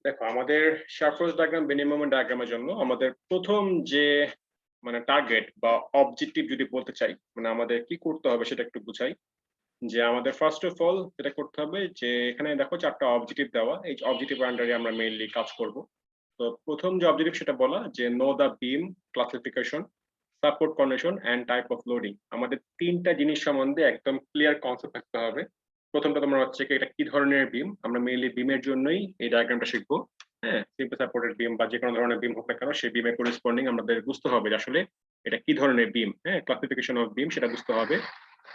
দেখো আমাদের sharp diagram bending moment ডায়াগ্রামের জন্য আমাদের প্রথম যে টার্গেট বা অবজেক্টিভ যদি বলতে চাই, আমাদের কি করতে হবে সেটা একটু বুঝাই। যে আমাদের ফার্স্ট অফ অল যেটা করতে হবে, যে এখানে দেখো চারটা অবজেক্টিভ দেওয়া, এই অবজেক্টিভ আন্ডারে আমরা মেইনলি কাজ করব। তো প্রথম যে অবজেক্টিভ সেটা বলা যে know the beam classification, support condition and type of loading. আমাদের তিনটা জিনিস সম্বন্ধে একদম ক্লিয়ার কনসেপ্ট থাকতে হবে। প্রথমটা তোমার হচ্ছে কি এটা কি ধরনের বিম, আমরা মেইনলি বিমের জন্যই এই ডায়াগ্রামটা শিখবো। হ্যাঁ, সিম্পল সাপোর্টেড বিম বা যে কোনো ধরনের বিম হোক না কেন, সেই বিমের করেসপন্ডিং আমাদের বুঝতে হবে যে আসলে এটা কি ধরনের বিম। হ্যাঁ, ক্লাসিফিকেশন অফ বিম সেটা বুঝতে হবে।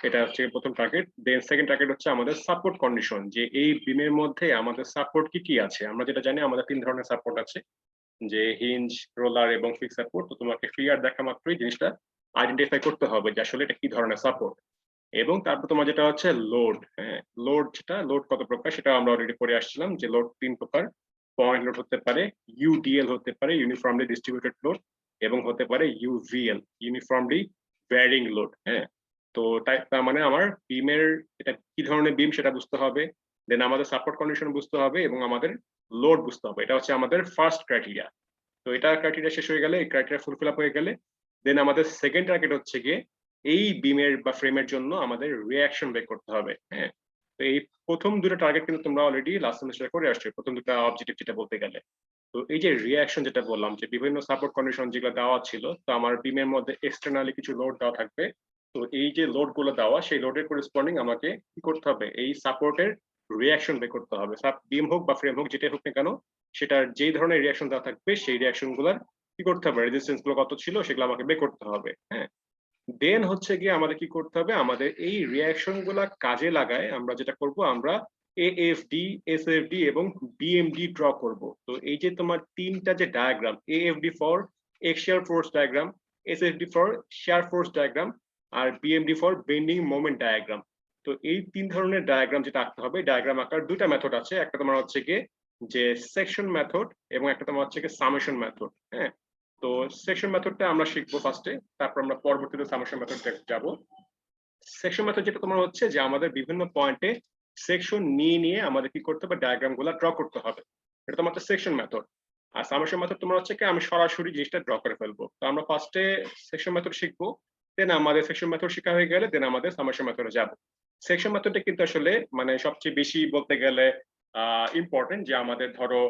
এটা হচ্ছে প্রথম টার্গেট। দেন সেকেন্ড টার্গেট হচ্ছে আমাদের সাপোর্ট কন্ডিশন, যে এই বিমের মধ্যে আমাদের সাপোর্ট কি কি আছে। আমরা যেটা জানি আমাদের তিন ধরনের সাপোর্ট আছে, যে হিঞ্জ, রোলার এবং ফিক্স সাপোর্ট। তো তোমাকে ফিগার দেখা মাত্রই জিনিসটা আইডেন্টিফাই করতে হবে যে আসলে এটা কি ধরনের সাপোর্ট। এবং তারপর তোমার যেটা হচ্ছে লোড। হ্যাঁ, লোড, যেটা লোড কত প্রকার সেটা আমরা অলরেডি পড়ে আসছিলাম, যে লোড তিন প্রকার। পয়েন্ট লোড হতে পারে, ইউডিএল হতে পারে ইউনিফর্মলি ডিস্ট্রিবিউটেড লোড, এবং হতে পারে ইউভিএল ইউনিফর্মলি ভ্যারিং লোড। হ্যাঁ, তো তার মানে আমার বিমের এটা কি ধরনের বিম সেটা বুঝতে হবে, দেন আমাদের সাপোর্ট কন্ডিশন বুঝতে হবে, এবং আমাদের লোড বুঝতে হবে। এটা হচ্ছে আমাদের ফার্স্ট ক্রাইটেরিয়া। তো এটা ক্রাইটেরিয়া শেষ হয়ে গেলে, এই ক্রাইটেরিয়া ফুলফিল আপ হয়ে গেলে, দেন আমাদের সেকেন্ড টার্গেট হচ্ছে গিয়ে এই বিমের বা ফ্রেমের জন্য আমাদের রিঅ্যাকশন বের করতে হবে। হ্যাঁ, তো এই প্রথম দুটো টার্গেট কিন্তু তোমরা অলরেডি লাস্ট সেমিস্টারে করে আসছো, প্রথম দুটো অবজেক্টিভ যেটা বলতে গেলে। তো এই যে রিঅ্যাকশন যেটা বললাম, যে বিভিন্ন সাপোর্ট কন্ডিশন যেগুলো দেওয়া ছিল, তো আমার বিমের মধ্যে এক্সটার্নালি কিছু লোড দেওয়া থাকবে। তো এই যে লোড গুলো দেওয়া, সেই লোডের করেসপন্ডিং আমাকে কি করতে হবে, এই সাপোর্টের রিঅ্যাকশন বের করতে হবে। বিম হোক বা ফ্রেম হোক, যেটাই হোক না কেন, সেটার যেই ধরনের রিঅ্যাকশন দেওয়া থাকবে সেই রিঅ্যাকশন গুলার কি করতে হবে, রেজিস্ট্যান্স গুলো কত ছিল সেগুলো আমাকে বের করতে হবে। হ্যাঁ, দেন হচ্ছে গিয়ে আমাদের কি করতে হবে, আমাদের এই রিঅ্যাকশন গুলা কাজে লাগায় আমরা যেটা করব, আমরা এএফডি, এসএফডি এবং বিএমডি ড্র করব। তো এই যে তোমার তিনটা যে diagram, AFD for axial force diagram, SFD for shear force diagram, আর BMD for bending moment diagram. তো এই তিন ধরনের ডায়াগ্রাম যেটা আঁকতে হবে, ডায়াগ্রাম আঁকার দুইটা মেথড আছে। একটা তোমার হচ্ছে গিয়ে যে সেকশন মেথড, এবং একটা তোমার হচ্ছে গিয়ে সামেশন মেথড। হ্যাঁ, তো সেকশন মেথডটা আমরা শিখবো ফার্স্টে, তারপর আমরা পরবর্তীতে সামেশন মেথড যাব। সেকশন মেথড যেটা তোমার হচ্ছে যে আমাদের বিভিন্ন পয়েন্টে সেকশন নিয়ে নিয়ে আমাদের কি করতে হবে, ডায়াগ্রাম গুলা ড্র করতে হবে। এটা তোমার সেকশন মেথড। আর সামেশন মেথড তোমার হচ্ছে কি আমি সরাসরি জিনিসটা ড্র করে ফেলবো। তো আমরা ফার্স্টে সেকশন মেথড শিখবো, দেন আমাদের সেকশন মেথড শেখা হয়ে গেলে দেন আমাদের সামেশন মেথডে যাব। সেকশন মেথডটা কিন্তু আসলে সবচেয়ে বেশি বলতে গেলে ইম্পর্টেন্ট। যে আমাদের ধরো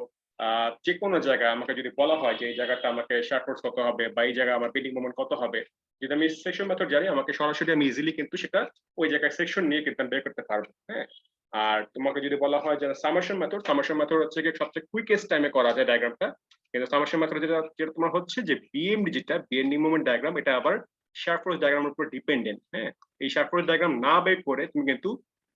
যে কোনো জায়গায় আমাকে যদি বলা হয় যে এই জায়গাটা আমাকে শার্ট ফোর্স কত হবে, বা এই জায়গায় আমার বেন্ডিং মোমেন্ট কত হবে, যদি আমি সেকশন মেথড জানি, আমাকে সরাসরি আমি ইজিলি কিন্তু সেটা ওই জায়গায় সেকশন নিয়ে কিন্তু বের করতে পারবো। হ্যাঁ, আর তোমাকে যদি বলা হয় যে সামেশন মেথড, সামেশন মেথড হচ্ছে কি সবচেয়ে কুইকেস্ট টাইমে করা যায় ডায়াগ্রামটা। কিন্তু সামেশন মেথড যেটা যেটা তোমার হচ্ছে যে বিএমডি, যেটা বেন্ডিং মোমেন্ট ডায়াগ্রাম, এটা আবার শার্ট ফোর্স ডায়াগ্রামের উপর ডিপেন্ডেন্ট। হ্যাঁ, এই শার্ট ফোর্স ডায়াগ্রাম না বের করে তুমি কিন্তু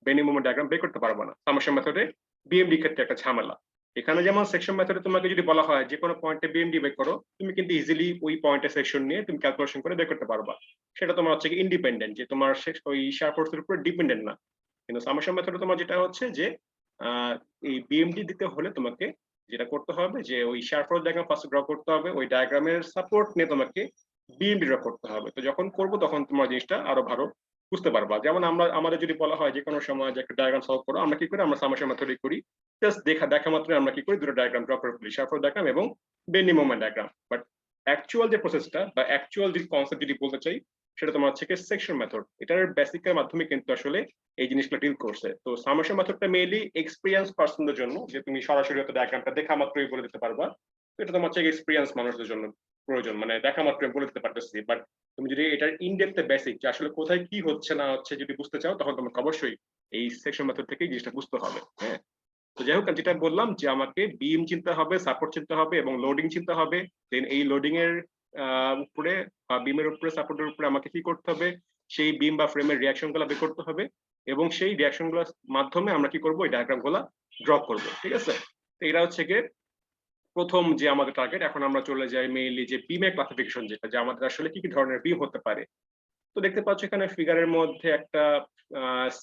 বেন্ডিং মোমেন্ট ডায়াগ্রাম বের করতে পারবে না সামেশন মেথডে। বিএমডি ক্ষেত্রে একটা ঝামেলা। এখানে যেমন সেকশন মেথডে তোমাকে যদি বলা হয় যে কোনো পয়েন্টে বিএমডি বের করো, তুমি কিন্তু ইজিলি ওই পয়েন্টে সেকশন নিয়ে তুমি ক্যালকুলেশন করে বের করতে পারবা। সেটা তোমার হচ্ছে ইন্ডিপেন্ডেন্ট, যে তোমার ওই শার্প ফোর্সের উপর ডিপেন্ডেন্ট না। কিন্তু সামেশন মেথডে তোমার যেটা হচ্ছে যে এই বিএমডি দিতে হলে তোমাকে যেটা করতে হবে, যে ওই sharp force diagram first draw করতে হবে, ওই ডায়াগ্রামের সাপোর্ট নিয়ে তোমাকে বিএমডি ড্র করতে হবে। তো যখন করবো তখন তোমার জিনিসটা আরো ভালো বুঝতে পারবা। যেমন আমরা আমাদের যদি বলা হয় যে কোনো সময় যে একটা ডায়াগ্রাম সলভ করো, আমরা কি করি, আমরা সামেশন মেথডে করি। জাস্ট দেখা মাত্র আমরা কি করি, দুটো ডায়াগ্রাম ড্র করে ফেলি, শার্প ফোর্স ডায়াগ্রাম এবং bending moment diagram. But actual যে প্রসেসটা বা অ্যাকচুয়াল যে কনসেপ্ট যদি বলতে চাই, সেটা তোমার হচ্ছে সেকশন মেথড। এটার বেসিকের মাধ্যমে কিন্তু আসলে এই জিনিসগুলো ডিল করছে। তো সামেশন মেথডটা মেইনলি এক্সপিরিয়েন্স পার্সনদের জন্য, যে তুমি সরাসরি হয়তো ডায়াগ্রামটা দেখা মাত্রই বলে দিতে পারবা। তো এটা তোমার হচ্ছে এক্সপিরিয়েন্স মানুষদের জন্য প্রয়োজন, দেখা মাত্রই বলে দিতে পারতেছি। বাট তুমি যদি এটার ইনডেপথে বেসিক, যে আসলে কোথায় কি হচ্ছে না হচ্ছে যদি বুঝতে চাও, তখন তোমাকে অবশ্যই এই সেকশন মেথড থেকে জিনিসটা বুঝতে হবে। হ্যাঁ, তো যাই হোক, যেটা বললাম যে আমাকে বিম চিনতে হবে, সাপোর্ট চিনতে হবে এবং লোডিং চিনতে হবে। দেন এই লোডিং এর উপরে বা বিমের উপরে, সাপোর্টের উপরে আমাকে কি করতে হবে, সেই বিম বা ফ্রেমের রিঅ্যাকশন গুলো বের করতে হবে, এবং সেই রিঅ্যাকশন গুলোর মাধ্যমে আমরা কি করব, এই ডায়াগ্রাম গুলা ড্র করব। ঠিক আছে, তো এটা হচ্ছে গিয়ে প্রথম যে আমাদের টার্গেট। এখন আমরা চলে যাই মেইনলি যে বিমের ক্লাসিফিকেশন, যেটা যে আমাদের আসলে কি কি ধরনের বিম হতে পারে। তো দেখতে পাচ্ছ এখানে ফিগারের মধ্যে একটা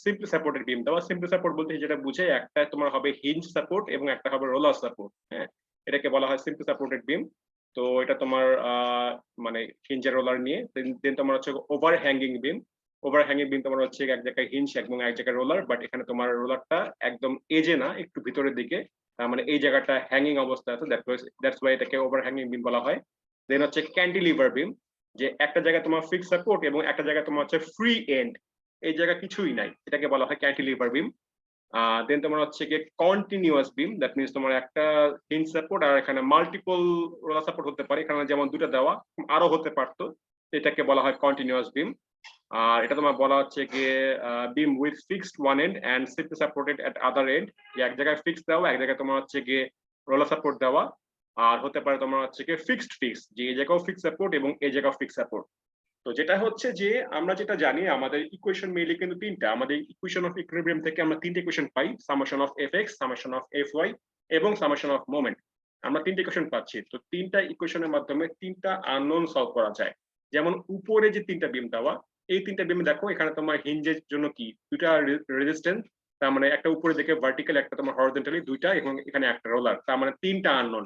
সিম্পল সাপোর্টেড বিম দেওয়া। সিম্পল সাপোর্ট বলতে যেটা বুঝে, একটা তোমার হবে হিঞ্জ সাপোর্ট এবং একটা হবে রোলার সাপোর্ট। হ্যাঁ, এটাকে বলা হয় সিম্পল সাপোর্টেড বিম। তো এটা তোমার হিঞ্জের রোলার নিয়ে। দেন তোমার হচ্ছে ওভার হ্যাঙ্গিং বিম। ওভার হ্যাঙ্গিং বিম তোমার হচ্ছে এক জায়গায় হিঞ্জ এবং এক জায়গায় রোলার, বাট এখানে তোমার রোলারটা একদম এজে না, একটু ভিতরের দিকে। তার মানে এই জায়গাটা হ্যাঙ্গিং অবস্থা আছে, দ্যাটস ওয়াই এটাকে ওভারহ্যাঙ্গিং বিম বলা হয়। দেন হচ্ছে ক্যান্টিলিভার বিম, যে একটা জায়গায় তোমার ফিক্স সাপোর্ট এবং একটা জায়গায় তোমার হচ্ছে ফ্রি এন্ড, এই জায়গা কিছুই নাই, এটাকে বলা হয় ক্যান্টিলিভার বিম। দেন তোমার হচ্ছে কি কন্টিনিউয়াস বিম, দ্যাট মিনস তোমার একটা হিঞ্জ সাপোর্ট আর এখানে মাল্টিপল রোলার সাপোর্ট হতে পারে, এখানে যেমন দুটো দেওয়া, আরো হতে পারতো, এটাকে বলা হয় কন্টিনিউয়াস বিম। আর এটা তোমার বলা হচ্ছে গিয়ে beam with fixed one end and simply supported at other end, যে এক জায়গায় ফিক্স দেওয়া, এক জায়গায় তোমার হচ্ছে গিয়ে রোলার সাপোর্ট দেওয়া। আর হতে পারে তোমার হচ্ছে গিয়ে ফিক্সড যে এই জায়গাও ফিক্স সাপোর্ট এবং এই জায়গাও ফিক্স সাপোর্ট। তো যেটা হচ্ছে যে আমরা যেটা জানি আমাদের ইকুয়েশন মেইনলি কিন্তু তিনটা, আমাদের ইকুয়েশন অফ ইকুইলিব্রিয়াম থেকে আমরা তিনটা equation pi, summation of fx, summation of fy এবং সামেশন অফ মোমেন্ট। আমরা তিনটা ইকুয়েশন পাচ্ছি, তো তিনটা ইকুয়েশনের মাধ্যমে তিনটা আননোন সলভ করা যায়। যেমন উপরে যে তিনটা বিম দেওয়া, এই তিনটা বিম দেখো এখানে তোমার হিঞ্জের জন্য কি দুইটা রেজিস্ট্যান্স, তার মানে একটা উপরে দিকে ভার্টিক্যাল, একটা তোমার হরিজন্টালি দুইটা, এবং এখানে একটা রোলার, তার মানে তিনটা আননোন।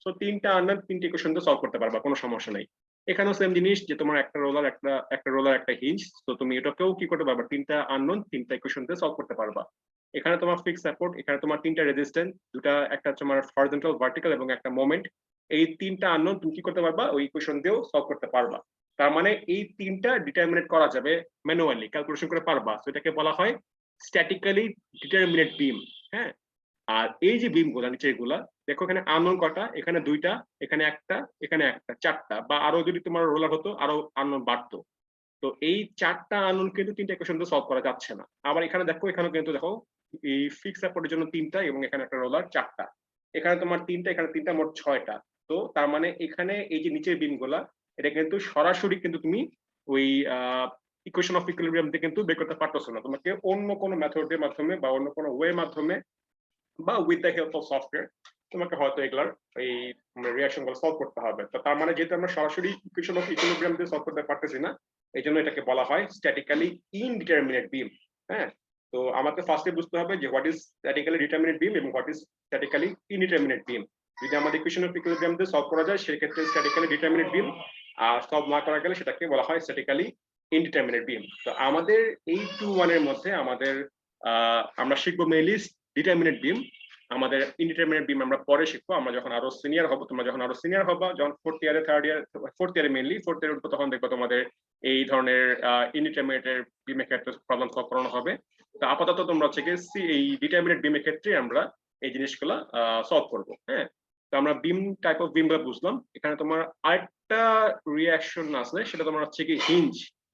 সো তিনটা আননোন তিনটা ইকুয়েশন তো সলভ করতে পারবা, কোনো সমস্যা নেই। এখানেও সেম জিনিস, যে তোমার একটা রোলার একটা হিঞ্জ, তো তুমি এটাকেও কি করতে পারবা, তিনটা আননোন তিনটা ইকুয়েশন দিয়ে সলভ করতে পারবা। এখানে তোমার ফিক্স সাপোর্ট, এখানে তোমার তিনটা রেজিস্ট্যান্স, দুটা, একটা তোমার হরিজন্টাল ভার্টিক্যাল এবং একটা মোমেন্ট, এই তিনটা আননোন তুমি কি করতে পারবা, ওই ইকুয়েশন দিয়েও সলভ করতে পারবা। তার মানে এই তিনটা ডিটারমিনেট করা যাবে ম্যানুয়ালি, ক্যালকুলেশন করে পারবা, তো এটাকে বলা হয় স্ট্যাটিক্যালি ডিটারমিনেট বিম। হ্যাঁ, আর এই যে বিম গুলা নিচের গুলা দেখো, এখানে আননোন কটা, এখানে দুইটা, এখানে একটা, এখানে একটা, চারটা, বা আরো যদি তোমার রোলার হতো আরো আননোন বাড়তো। তো এই চারটা আননোন কিন্তু তিনটা ইকুয়েশন দিয়ে সলভ করা যাচ্ছে না। আবার এখানে দেখো, এখানে কিন্তু দেখো এই ফিক্স সাপোর্টের জন্য তিনটা এবং এখানে একটা রোলার চারটা, এখানে তোমার তিনটা, এখানে তিনটা, মোট ছয়টা। তো তার মানে এখানে এই যে নিচের বিম গুলা, এটা কিন্তু সরাসরি কিন্তু তুমি ওই ইকুয়েশন অফ ইকুইলিব্রিয়াম দিয়ে কিন্তু বের করতে পারতেছো না, তোমাকে অন্য কোনো মেথডের মাধ্যমে বা অন্য কোনো ওয়ে মাধ্যমে বা with the help of software তোমাকে হয়তো এগুলার এই রিঅ্যাকশন গুলো সলভ করতে হবে। তো তার মানে যেহেতু আমরা সরাসরি ইকুয়েশন অফ ইকুইলিব্রিয়াম দিয়ে সলভ করতে পারতেছি না, এই জন্য এটাকে বলা হয় স্ট্যাটিক্যালি ইনডিটারমিনেট বিম। হ্যাঁ, তো আমাকে ফার্স্টে বুঝতে হবে যে হোয়াট ইজ স্ট্যাটিক্যালি ডিটারমিনেট বিম এবং হোয়াট ইজ স্ট্যাটিক্যালি ইনডিটারমিনেট বিম। যদি আমাদের ইকুয়েশন অফ ইকুইলিব্রিয়াম দিয়ে সলভ করা যায় সেক্ষেত্রে স্ট্যাটিক্যালি ডিটারমিনেট বিম, আর সলভ না করা গেলে সেটাকে বলা হয় স্ট্যাটিক্যালি ইনডিটারমিনেট বিম। তো আমাদের এই 2-1 এর মধ্যে আমাদের আমরা শিখবো মেইনলি ডিটারমিনেট বিম। আমাদের ইনডিটারমিনেট বিম আমরা পরে শিখবো, আমরা যখন আরো সিনিয়র হব, তোমরা যখন আরো সিনিয়র হবা, যখন ফোর্থ ইয়ারে, ফোর্থ ইয়ারে মেইনলি ফোর্থ ইয়ারে উঠবো, তখন দেখবো তোমাদের এই ধরনের ইনডিটারমিনেটের বিমের ক্ষেত্রে প্রবলেম সলভ করানো হবে। তো আপাতত তোমরা হচ্ছে কি এই ডিটারমিনেট বিমের ক্ষেত্রে আমরা এই জিনিসগুলো সলভ করবো। হ্যাঁ, তো আমরা বিম টাইপ অফ বিম গুলো বুঝলাম। এখানে তোমার আরেকটা রিঅ্যাকশন আছে, সেটা তোমার হচ্ছে কি হিঞ্জ,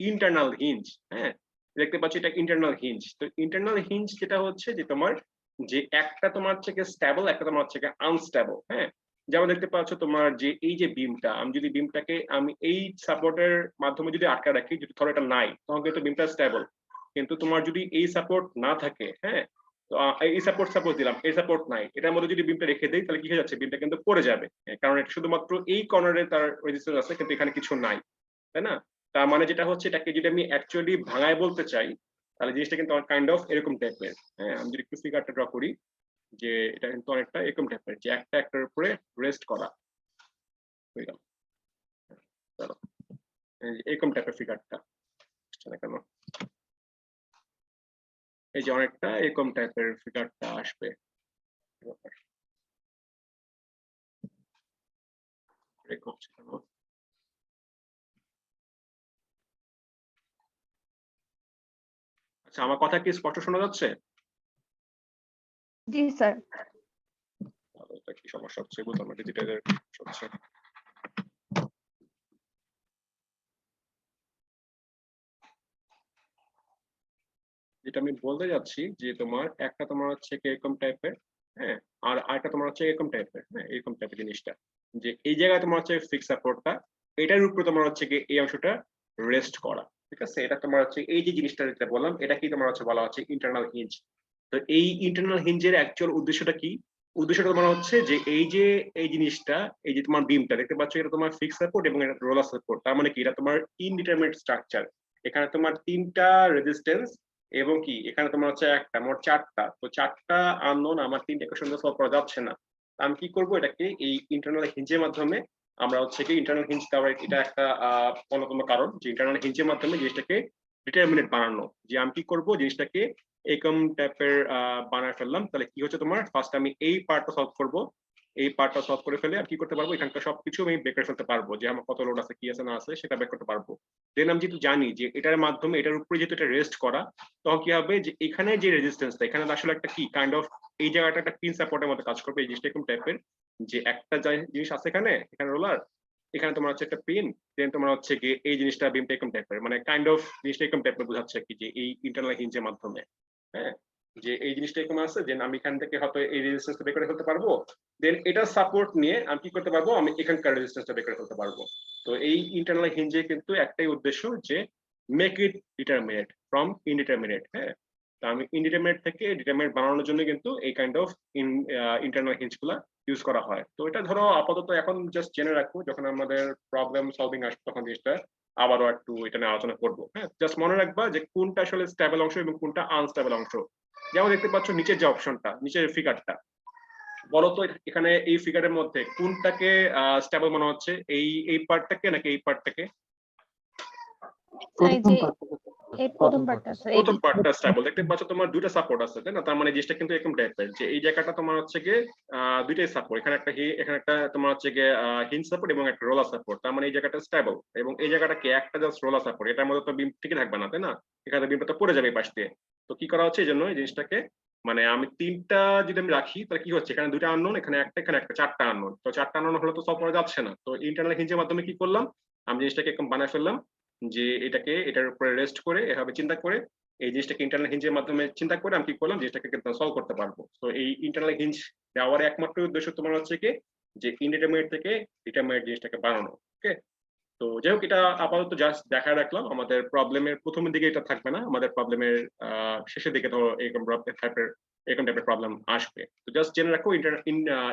ইন্টারনাল হিঞ্জ। হ্যাঁ, দেখতে পাচ্ছি এটা ইন্টারনাল হিঞ্জ। তো ইন্টারনাল হিঞ্জ যেটা হচ্ছে যে তোমার যে একটা তোমার হচ্ছে স্টেবল, একটা তোমার হচ্ছে আনস্টেবল। হ্যাঁ, যেমন দেখতে পাচ্ছ তোমার যে এই যে বিমটা, আমি যদি বিমটাকে আমি এই সাপোর্টের মাধ্যমে যদি আটকে রাখি, যদি ধরো এটা নাই, তখন কিন্তু বিমটা স্টেবল। কিন্তু তোমার যদি এই সাপোর্ট না থাকে, হ্যাঁ, তো এই সাপোর্ট দিলাম, এই সাপোর্ট নাই, এটার মধ্যে যদি বিমটা রেখে দেই, তাহলে কি হয়ে যাচ্ছে, বিমটা কিন্তু পড়ে যাবে, কারণ এটা শুধুমাত্র এই কর্নারে তার রেজিস্ট্যান্স আছে, কিন্তু এখানে কিছু নাই, তাই না? তার মানে যেটা হচ্ছে, এটাকে যদি আমি অ্যাকচুয়ালি ভাঙায় বলতে চাই, তাহলে জিনিসটা কিন্তু কাইন্ড অফ এরকম টাইপের। হ্যাঁ, আমি যদি একটু ফিগারটা ড্র করি, যে এটা কিন্তু অনেকটা এরকম টাইপের, যে একটা একটার উপরে রেস্ট করা, বুঝলাম? চলো, এরকম টাইপের ফিগারটা না কেন, এই যে অনেকটা এরকম টাইপের ফিগারটা আসবে। আচ্ছা, আমার কথা কি স্পষ্ট শোনা যাচ্ছে? জি স্যার। কি সমস্যা হচ্ছে বুঝলাম না, ডিজিটালের সমস্যা। যেটা আমি বলতে যাচ্ছি, যে তোমার একটা তোমার হচ্ছে এরকম টাইপের, হ্যাঁ, আর আরেকটা তোমার হচ্ছে এরকম টাইপের। হ্যাঁ, এরকম টাইপের জিনিসটা, যে এই জায়গায় তোমার হচ্ছে ফিক্স সাপোর্টটা, এটার উপরে তোমার হচ্ছে এই অংশটা রেস্ট করা। ঠিক আছে, এটা তোমার হচ্ছে এই যে জিনিসটা যেটা বললাম, এটা কি তোমার হচ্ছে বলা হচ্ছে ইন্টারনাল হিঞ্জ। তো এই ইন্টারনাল হিঞ্জের অ্যাকচুয়াল উদ্দেশ্যটা কি? উদ্দেশ্যটা তোমার হচ্ছে যে এই যে এই জিনিসটা, এই যে তোমার বিমটা দেখতে পাচ্ছ, এটা তোমার ফিক্স সাপোর্ট এবং এটা রোলার সাপোর্ট। তার মানে কি, এটা তোমার ইনডিটারমিনেট স্ট্রাকচার। এখানে তোমার তিনটা রেজিস্ট্যান্স এবং কি এখানে তোমার হচ্ছে একটা, মোট চারটা। তো চারটা আননোন আমার তিনটা ইকুয়েশন দিয়ে সলভ করা যাচ্ছে না। আমি কি করব, এটাকে এই ইন্টারনাল হিঞ্জের মাধ্যমে আমরা হচ্ছে কি ইন্টারনাল হিঞ্জ দেওয়ার এটা একটা অন্যতম কারণ, যে ইন্টারনাল হিঞ্জের মাধ্যমে জিনিসটাকে ডিটারমিনেট বানানো। যে আমি কি করব, জিনিসটাকে এরকম টাইপের বানায় ফেললাম, তাহলে কি হচ্ছে তোমার ফার্স্ট আমি এই পার্টটা সলভ করব, এই পার্টটা সলভ করে ফেলে আর কি করতে পারবো, এখানকার সবকিছু আমি বের করে ফেলতে পারবো, যে আমার কত লোড আছে কি আছে না আছে সেটা বের করতে পারবো। দেন আমি যেহেতু জানি যে এটার মাধ্যমে এটার উপরে যেহেতু এটা রেস্ট করা, তখন কি হবে যে এখানে যে রেজিস্ট্যান্সটা এখানে আসলে একটা কি কাইন্ড অফ এই জায়গাটা একটা পিন সাপোর্টের মতো কাজ করবে। এই জিনিসটা এরকম টাইপের যে একটা জিনিস আছে এখানে, এখানে রোলার, এখানে তোমার হচ্ছে একটা পিন, দেন তোমার হচ্ছে কি এই জিনিসটা বিমটা এরকম টাইপের, মানে কাইন্ড অফ জিনিসটা এরকম টাইপের বোঝাচ্ছে কি যে এই ইন্টারনাল হিঞ্জের মাধ্যমে, হ্যাঁ, যে এই জিনিসটা এরকম আছে, দেন আমি এখান থেকে হয়তো এই রেজিস্ট্যান্সটা বের করে ফেলতে পারবো, দেন এটা সাপোর্ট নিয়ে আমি কি করতে পারবো, আমি এখানকার রেজিস্ট্যান্সটা বের করে ফেলতে পারবো। তো এই ইন্টারনাল হিঞ্জে কিন্তু একটাই উদ্দেশ্য যে make it determinant from indeterminate, হ্যাঁ। তো আমি ইনডিটারমিনেট থেকে ডিটারমিনেট বানানোর জন্য কিন্তু এই কাইন্ড অফ ইন্টারনাল হিঞ্জ গুলা ইউজ করা হয়। তো এটা ধরো আপাতত এখন জাস্ট জেনে রাখবো, যখন আমাদের প্রবলেম সলভিং আসবে তখন জিনিসটা আবারও একটু এটা নিয়ে আলোচনা করবো, হ্যাঁ। জাস্ট মনে রাখবা যে কোনটা আসলে স্টেবল অংশ এবং কোনটা আনস্টেবল অংশ। যেমন দেখতে পাচ্ছ নিচের যে অপশনটা, নিচের ফিগারটা, বলতো এখানে এই ফিগারের মধ্যে কোনটাকে স্টেবল মনে হচ্ছে, এই পার্টটাকে নাকি এই পার্টটাকে? প্রথম পার্টটা স্টেবল। দেখতে পাচ্ছ তোমার দুইটা সাপোর্ট আছে, তাই না? তার মানে জিনিসটা কিন্তু এরকম টাইপের যে এই জায়গাটা তোমার হচ্ছে গিয়ে দুইটাই সাপোর্ট, এখানে একটা তোমার হচ্ছে গিয়ে হিঞ্জ সাপোর্ট এবং একটা রোলার সাপোর্ট। তার মানে এই জায়গাটা স্টেবল এবং এই জায়গাটা কি একটা জাস্ট রোলার সাপোর্ট, এটার মধ্যে তো বিম টিকে থাকবে না, তাই না? এখানে বিমটা তো পড়ে যাবে এই পাশ দিয়ে। তো কি করা হচ্ছে এই জন্য এই জিনিসটাকে, মানে আমি তিনটা যদি আমি রাখি তাহলে কি হচ্ছে, এখানে দুইটা আননোন, এখানে একটা, চারটা আননোন। তো চারটা আননোন হলে তো সলভ করা যাচ্ছে না। তো ইন্টারনাল হিঞ্জের মাধ্যমে কি করলাম, আমি জিনিসটাকে এরকম বানায় ফেললাম যে এটাকে এটার উপরে রেস্ট করে এভাবে চিন্তা করে এই জিনিসটাকে ইন্টারনাল হিঞ্জের মাধ্যমে চিন্তা করে আমি কি করলাম, জিনিসটাকে কিন্তু সলভ করতে পারবো। তো এই ইন্টারনাল হিঞ্জ দেওয়ার একমাত্র উদ্দেশ্য তোমার হচ্ছে কি যে ইনডিটারমিনেট থেকে ডিটারমিনেট জিনিসটাকে বানানো। ওকে, তো যাই হোক এটা আপাতত জাস্ট দেখা রাখলাম, আমাদের প্রবলেমের প্রথমের দিকে এটা থাকবে না, আমাদের প্রবলেমের শেষের দিকে ধরো এরকম টাইপের প্রবলেম আসবে। তো জাস্ট জেনে রাখো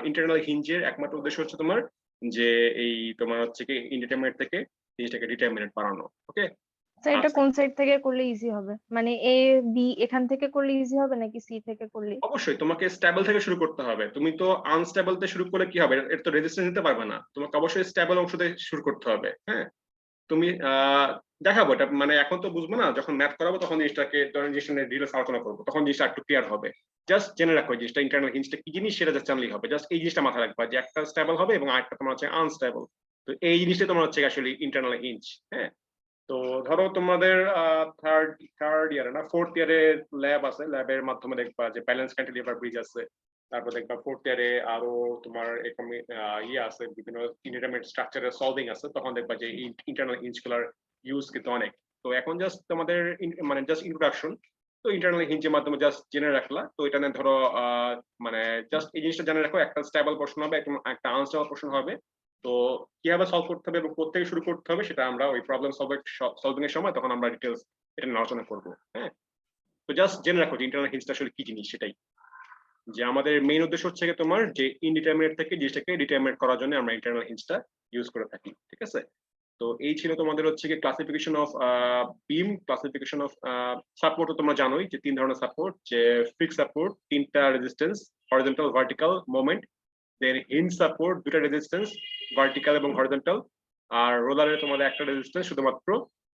ইন্টারনাল হিঞ্জের একমাত্র উদ্দেশ্য হচ্ছে তোমার যে এই তোমার হচ্ছে কি ইনডিটারমিনেট থেকে জিনিসটাকে ডিটারমিনেট বানানো। ওকে, স্যার এটা কোন সাইড থেকে করলে ইজি হবে, মানে এ বি এখান থেকে করলে ইজি হবে নাকি সি থেকে করলে? অবশ্যই তোমাকে স্টেবল থেকে শুরু করতে হবে, তুমি তো আনস্টেবল তে শুরু করলে কি হবে, এর তো রেজিস্ট্যান্স নিতে পারবে না, তোমাকে অবশ্যই স্টেবল অংশ থেকে শুরু করতে হবে, হ্যাঁ। তুমি দেখাবো এটা, মানে এখন তো বুঝবো না, যখন ম্যাথ করাবো তখন জিনিসটাকে ডিটেইলস আলোচনা করবো, তখন জিনিসটা একটু ক্লিয়ার হবে। জাস্ট জেনে রাখো জিনিসটা ইন্টারনাল হিঞ্জটা কি জিনিস সেটা জাস্ট জানলেই হবে। জাস্ট এই জিনিসটা মাথায় রাখবা যে একটা স্টেবল হবে এবং আরেকটা তোমার হচ্ছে আনস্টেবল। তো এই জিনিসটা তোমার হচ্ছে আসলে ইন্টারনাল হিঞ্জ, হ্যাঁ। তো ধরো তোমাদের থার্ড থার্ড ইয়ারে না ফোর্থ ইয়ারে ল্যাব আছে, ল্যাবের মাধ্যমে দেখবা যে ব্যালেন্স ক্যান্টিলিভার ব্রিজ আছে, তারপর দেখবা ফোর্থ ইয়ারে আরো তোমার এরকম ইয়ে আছে, বিভিন্ন ইন্টারমিডিয়েট স্ট্রাকচারের সলভিং আছে, তখন দেখবা যে ইন্টারনাল হিঞ্জ গুলার ইউজ কিন্তু অনেক। তো এখন জাস্ট তোমাদের মানে জাস্ট ইন্ট্রোডাকশন, তো ইন্টারনাল হিঞ্জের মাধ্যমে জাস্ট জেনে রাখলা। তো এটা নিয়ে ধরো মানে জাস্ট এই জিনিসটা জেনে রাখো, একটা স্টেবল পোর্শন হবে, একটা আনস্টেবল পোর্শন হবে। তো কিভাবে সলভ করতে হবে এবং কোথেকে শুরু করতে হবে সেটা আমরা ওই প্রবলেম সলভিং এর সময় তখন আমরা ডিটেইলস এটা নিয়ে আলোচনা করব, হ্যাঁ। তো জাস্ট জেনে রাখো যে ইন্টারনাল হিঞ্জটা আসলে কি জিনিস, সেটাই যে আমাদের মেইন উদ্দেশ্য হচ্ছে কি তোমার যে ইনডিটারমিনেট থেকে জিনিসটাকে ডিটারমিনেট করার জন্য আমরা ইন্টারনাল হিঞ্জটা ইউজ করে থাকি, ঠিক আছে। তো এই ছিল তোমাদের হচ্ছে কি classification of beam, classification of support. তোমরা জানোই যে তিন ধরনের সাপোর্ট, যে ফিক্স সাপোর্ট তিনটা রেজিস্ট্যান্স, হরিজন্টাল ভার্টিক্যাল মোমেন্ট, দেন হিঞ্জ সাপোর্ট দুটা রেজিস্ট্যান্স ভার্টিক্যাল এবং হরিজন্টাল, আর রোলারে তোমাদের একটা রেজিস্ট্যান্স শুধুমাত্র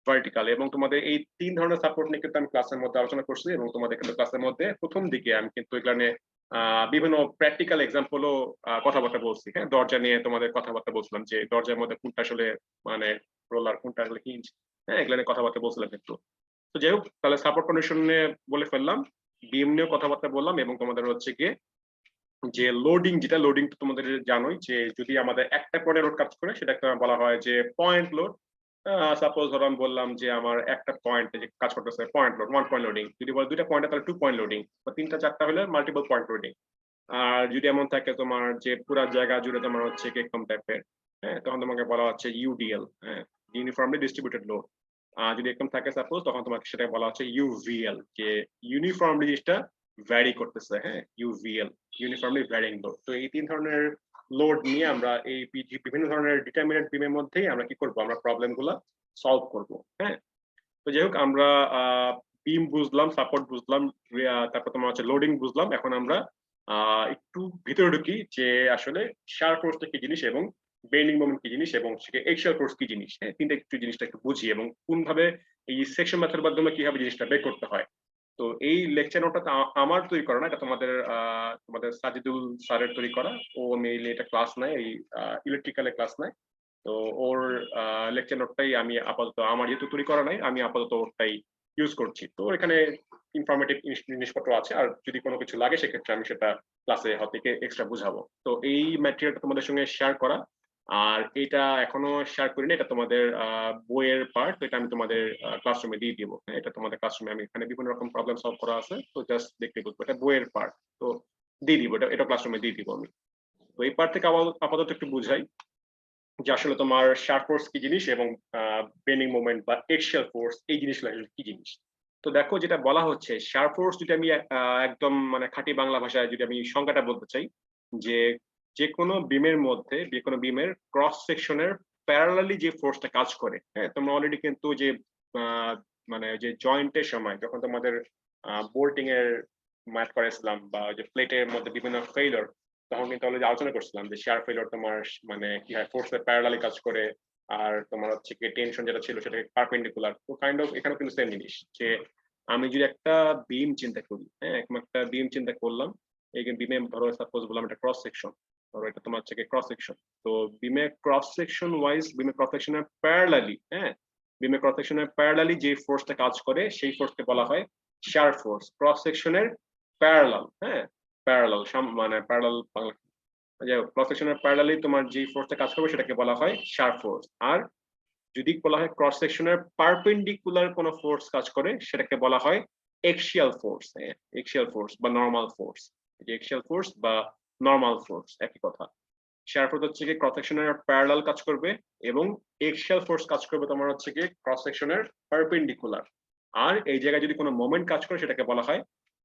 ভার্টিক্যাল। এবং তোমাদের এই তিন ধরনের সাপোর্ট নিয়ে কিন্তু আমি ক্লাসের মধ্যে আলোচনা করছি, এবং তোমাদের কিন্তু ক্লাসের মধ্যে প্রথম দিকে আমি কিন্তু এখানে বিভিন্ন প্র্যাকটিক্যাল এক্সাম্পলও কথাবার্তা বলছি, হ্যাঁ। দরজা নিয়ে তোমাদের কথাবার্তা বলছিলাম যে দরজার মধ্যে কোনটা আসলে মানে রোলার, কোনটা আসলে হিঞ্জ, হ্যাঁ, এগুলো নিয়ে কথাবার্তা বলছিলাম একটু। তো যাই হোক, তাহলে সাপোর্ট কন্ডিশন নিয়ে বলে ফেললাম, বিম নিয়েও কথাবার্তা বললাম, এবং তোমাদের হচ্ছে গিয়ে যে লোডিং, যেটা লোডিং তো তোমাদের জানোই যে যদি আমাদের একটা পয়েন্টে লোড কাজ করে সেটাকে বলা হয় যে পয়েন্ট লোড। সাপোজ ধরো আমি বললাম যে আমার একটা পয়েন্টে যে কাজ করতেছে point load, one point loading. যদি বলে দুইটা পয়েন্টে তাহলে টু পয়েন্ট লোডিং, বা তিনটা চারটা হলে মাল্টিপল পয়েন্ট লোডিং। আর যদি এমন থাকে তোমার যে পুরা জায়গা জুড়ে তোমার হচ্ছে কিরকম টাইপের, হ্যাঁ, তখন তোমাকে বলা হচ্ছে ইউডিএল, হ্যাঁ, ইউনিফর্মলি ডিস্ট্রিবিউটেড লোড। যদি এরকম থাকে সাপোজ, তখন তোমাকে সেটা বলা হচ্ছে ইউভিএল, যে ইউনিফর্মলি জিনিসটা ভ্যারি করতেছে, হ্যাঁ, ইউভিএল, ইউনিফর্মলি ভ্যারিং লোড। তো এই তিন ধরনের লোড নিয়ে আমরা এই বিভিন্ন ধরনের ডিটারমিনেন্ট বিমের মধ্যেই আমরা কি করব, আমরা প্রবলেম গুলা সলভ করব, হ্যাঁ। তো যাই হোক, আমরা বিম বুঝলাম, সাপোর্ট বুঝলাম, তারপর তোমার হচ্ছে লোডিং বুঝলাম। এখন আমরা একটু ভিতরে ঢুকি যে আসলে শার ফোর্সটা কি জিনিস এবং বেন্ডিং মোমেন্ট কি জিনিস এবং এক্সিয়াল ফোর্স কি জিনিস, হ্যাঁ, তিনটা একটু জিনিসটা একটু বুঝি, এবং কোন ভাবে এই সেকশন মেথডের মাধ্যমে কিভাবে জিনিসটা বের করতে হয়। তো এই লেকচার নোটটা আমার তৈরি করা না, এটা তোমাদের সাজিদুল স্যারের তৈরি করা। ও মেইনলি এটা ক্লাস নেয়, এই ইলেকট্রিক্যালের ক্লাস নেয়। তো ওর লেকচার নোটটাই আমি আপাতত, আমার যেহেতু তৈরি করা নাই, আমি আপাতত ওরটাই ইউজ করছি। তো এখানে ইনফরমেটিভ জিনিসপত্র আছে, আর যদি কোনো কিছু লাগে সেক্ষেত্রে আমি সেটা ক্লাসে হয়তো এক্সট্রা বুঝাবো। তো এই ম্যাটেরিয়ালটা তোমাদের সঙ্গে শেয়ার করা, আর এটা এখনো শেয়ার করিনি, এটা তোমাদের বইয়ের পার্ট। এটা আমি তোমাদের ক্লাসরুমে দিয়ে দিব। এটা তোমাদের ক্লাসরুমে, আমি এখানে বিভিন্ন রকম প্রবলেম সলভ করা আছে, তো জাস্ট দেখতে বলবো, এটা বইয়ের পার্ট। তো দিয়ে দিব, এটা ক্লাসরুমে দিয়ে দিব আমি। তো এই পার্ট থেকে আপাতত একটু বুঝাই যে আসলে তোমার শার্প ফোর্স কি জিনিস এবং বেন্ডিং মোমেন্ট বা এক্সিয়াল ফোর্স এই জিনিসগুলো আসলে কি জিনিস। তো দেখো, যেটা বলা হচ্ছে শার্প ফোর্স, যদি আমি একদম মানে খাঁটি বাংলা ভাষায় যদি আমি সংজ্ঞাটা বলতে চাই, যে যে কোনো বিমের মধ্যে, যে কোনো বিমের ক্রস সেকশনের প্যারালালি যে ফোর্সটা কাজ করে। হ্যাঁ, তোমরা অলরেডি কিন্তু যে মানে যে জয়েন্টের সময় যখন তোমাদের বোল্টিং এর ম্যাথ করেছিলাম, বা যে প্লেটের মধ্যে বিভিন্ন ফেইলর, তখন কিন্তু অলরেডি আলোচনা করছিলাম যে শেয়ার ফেইলর তোমার মানে কি হয়, ফোর্সের প্যারালালি কাজ করে, আর তোমার হচ্ছে কি টেনশন যেটা ছিল সেটা পারপেন্ডিকুলার। তো কাইন্ড অফ এখানে কিন্তু সেম জিনিস, যে আমি যদি একটা বিম চিন্তা করি, হ্যাঁ, একটা বিম চিন্তা করলাম, এই বিমে ধরো সাপোজ বললাম এটা ক্রস সেকশন, ধরো এটা তোমার হচ্ছে ক্রস সেকশন। তো বিমে ক্রস সেকশন ওয়াইজ, বিমে ক্রস সেকশনের প্যারালালি, হ্যাঁ, বিমে ক্রস সেকশনের প্যারালালি যে ফোর্সটা কাজ করে সেই ফোর্সকে বলা হয় শিয়ার ফোর্স। ক্রস সেকশনের প্যারালাল, হ্যাঁ, প্যারালাল মানে প্যারালাল বাংলা, যে ক্রস সেকশনের প্যারালালি তোমার যে ফোর্সটা কাজ করবে সেটাকে বলা হয় শিয়ার ফোর্স। আর যদি বলা হয় ক্রস সেকশনের পারপেন্ডিকুলার কোনো ফোর্স কাজ করে, সেটাকে বলা হয় এক্সিয়াল ফোর্স। এক্সিয়াল ফোর্স বা নরমাল ফোর্স, এক্সিয়াল ফোর্স বা নরমাল ফোর্স একই কথা। শিয়ার ফোর্স হচ্ছে কি ক্রস সেকশনের প্যারালাল কাজ করবে, এবং এক্সিয়াল ফোর্স কাজ করবে তোমার হচ্ছে কি ক্রস সেকশনের পারপেন্ডিকুলার। আর এই জায়গায় যদি কোনো মোমেন্ট কাজ করে সেটাকে বলা হয়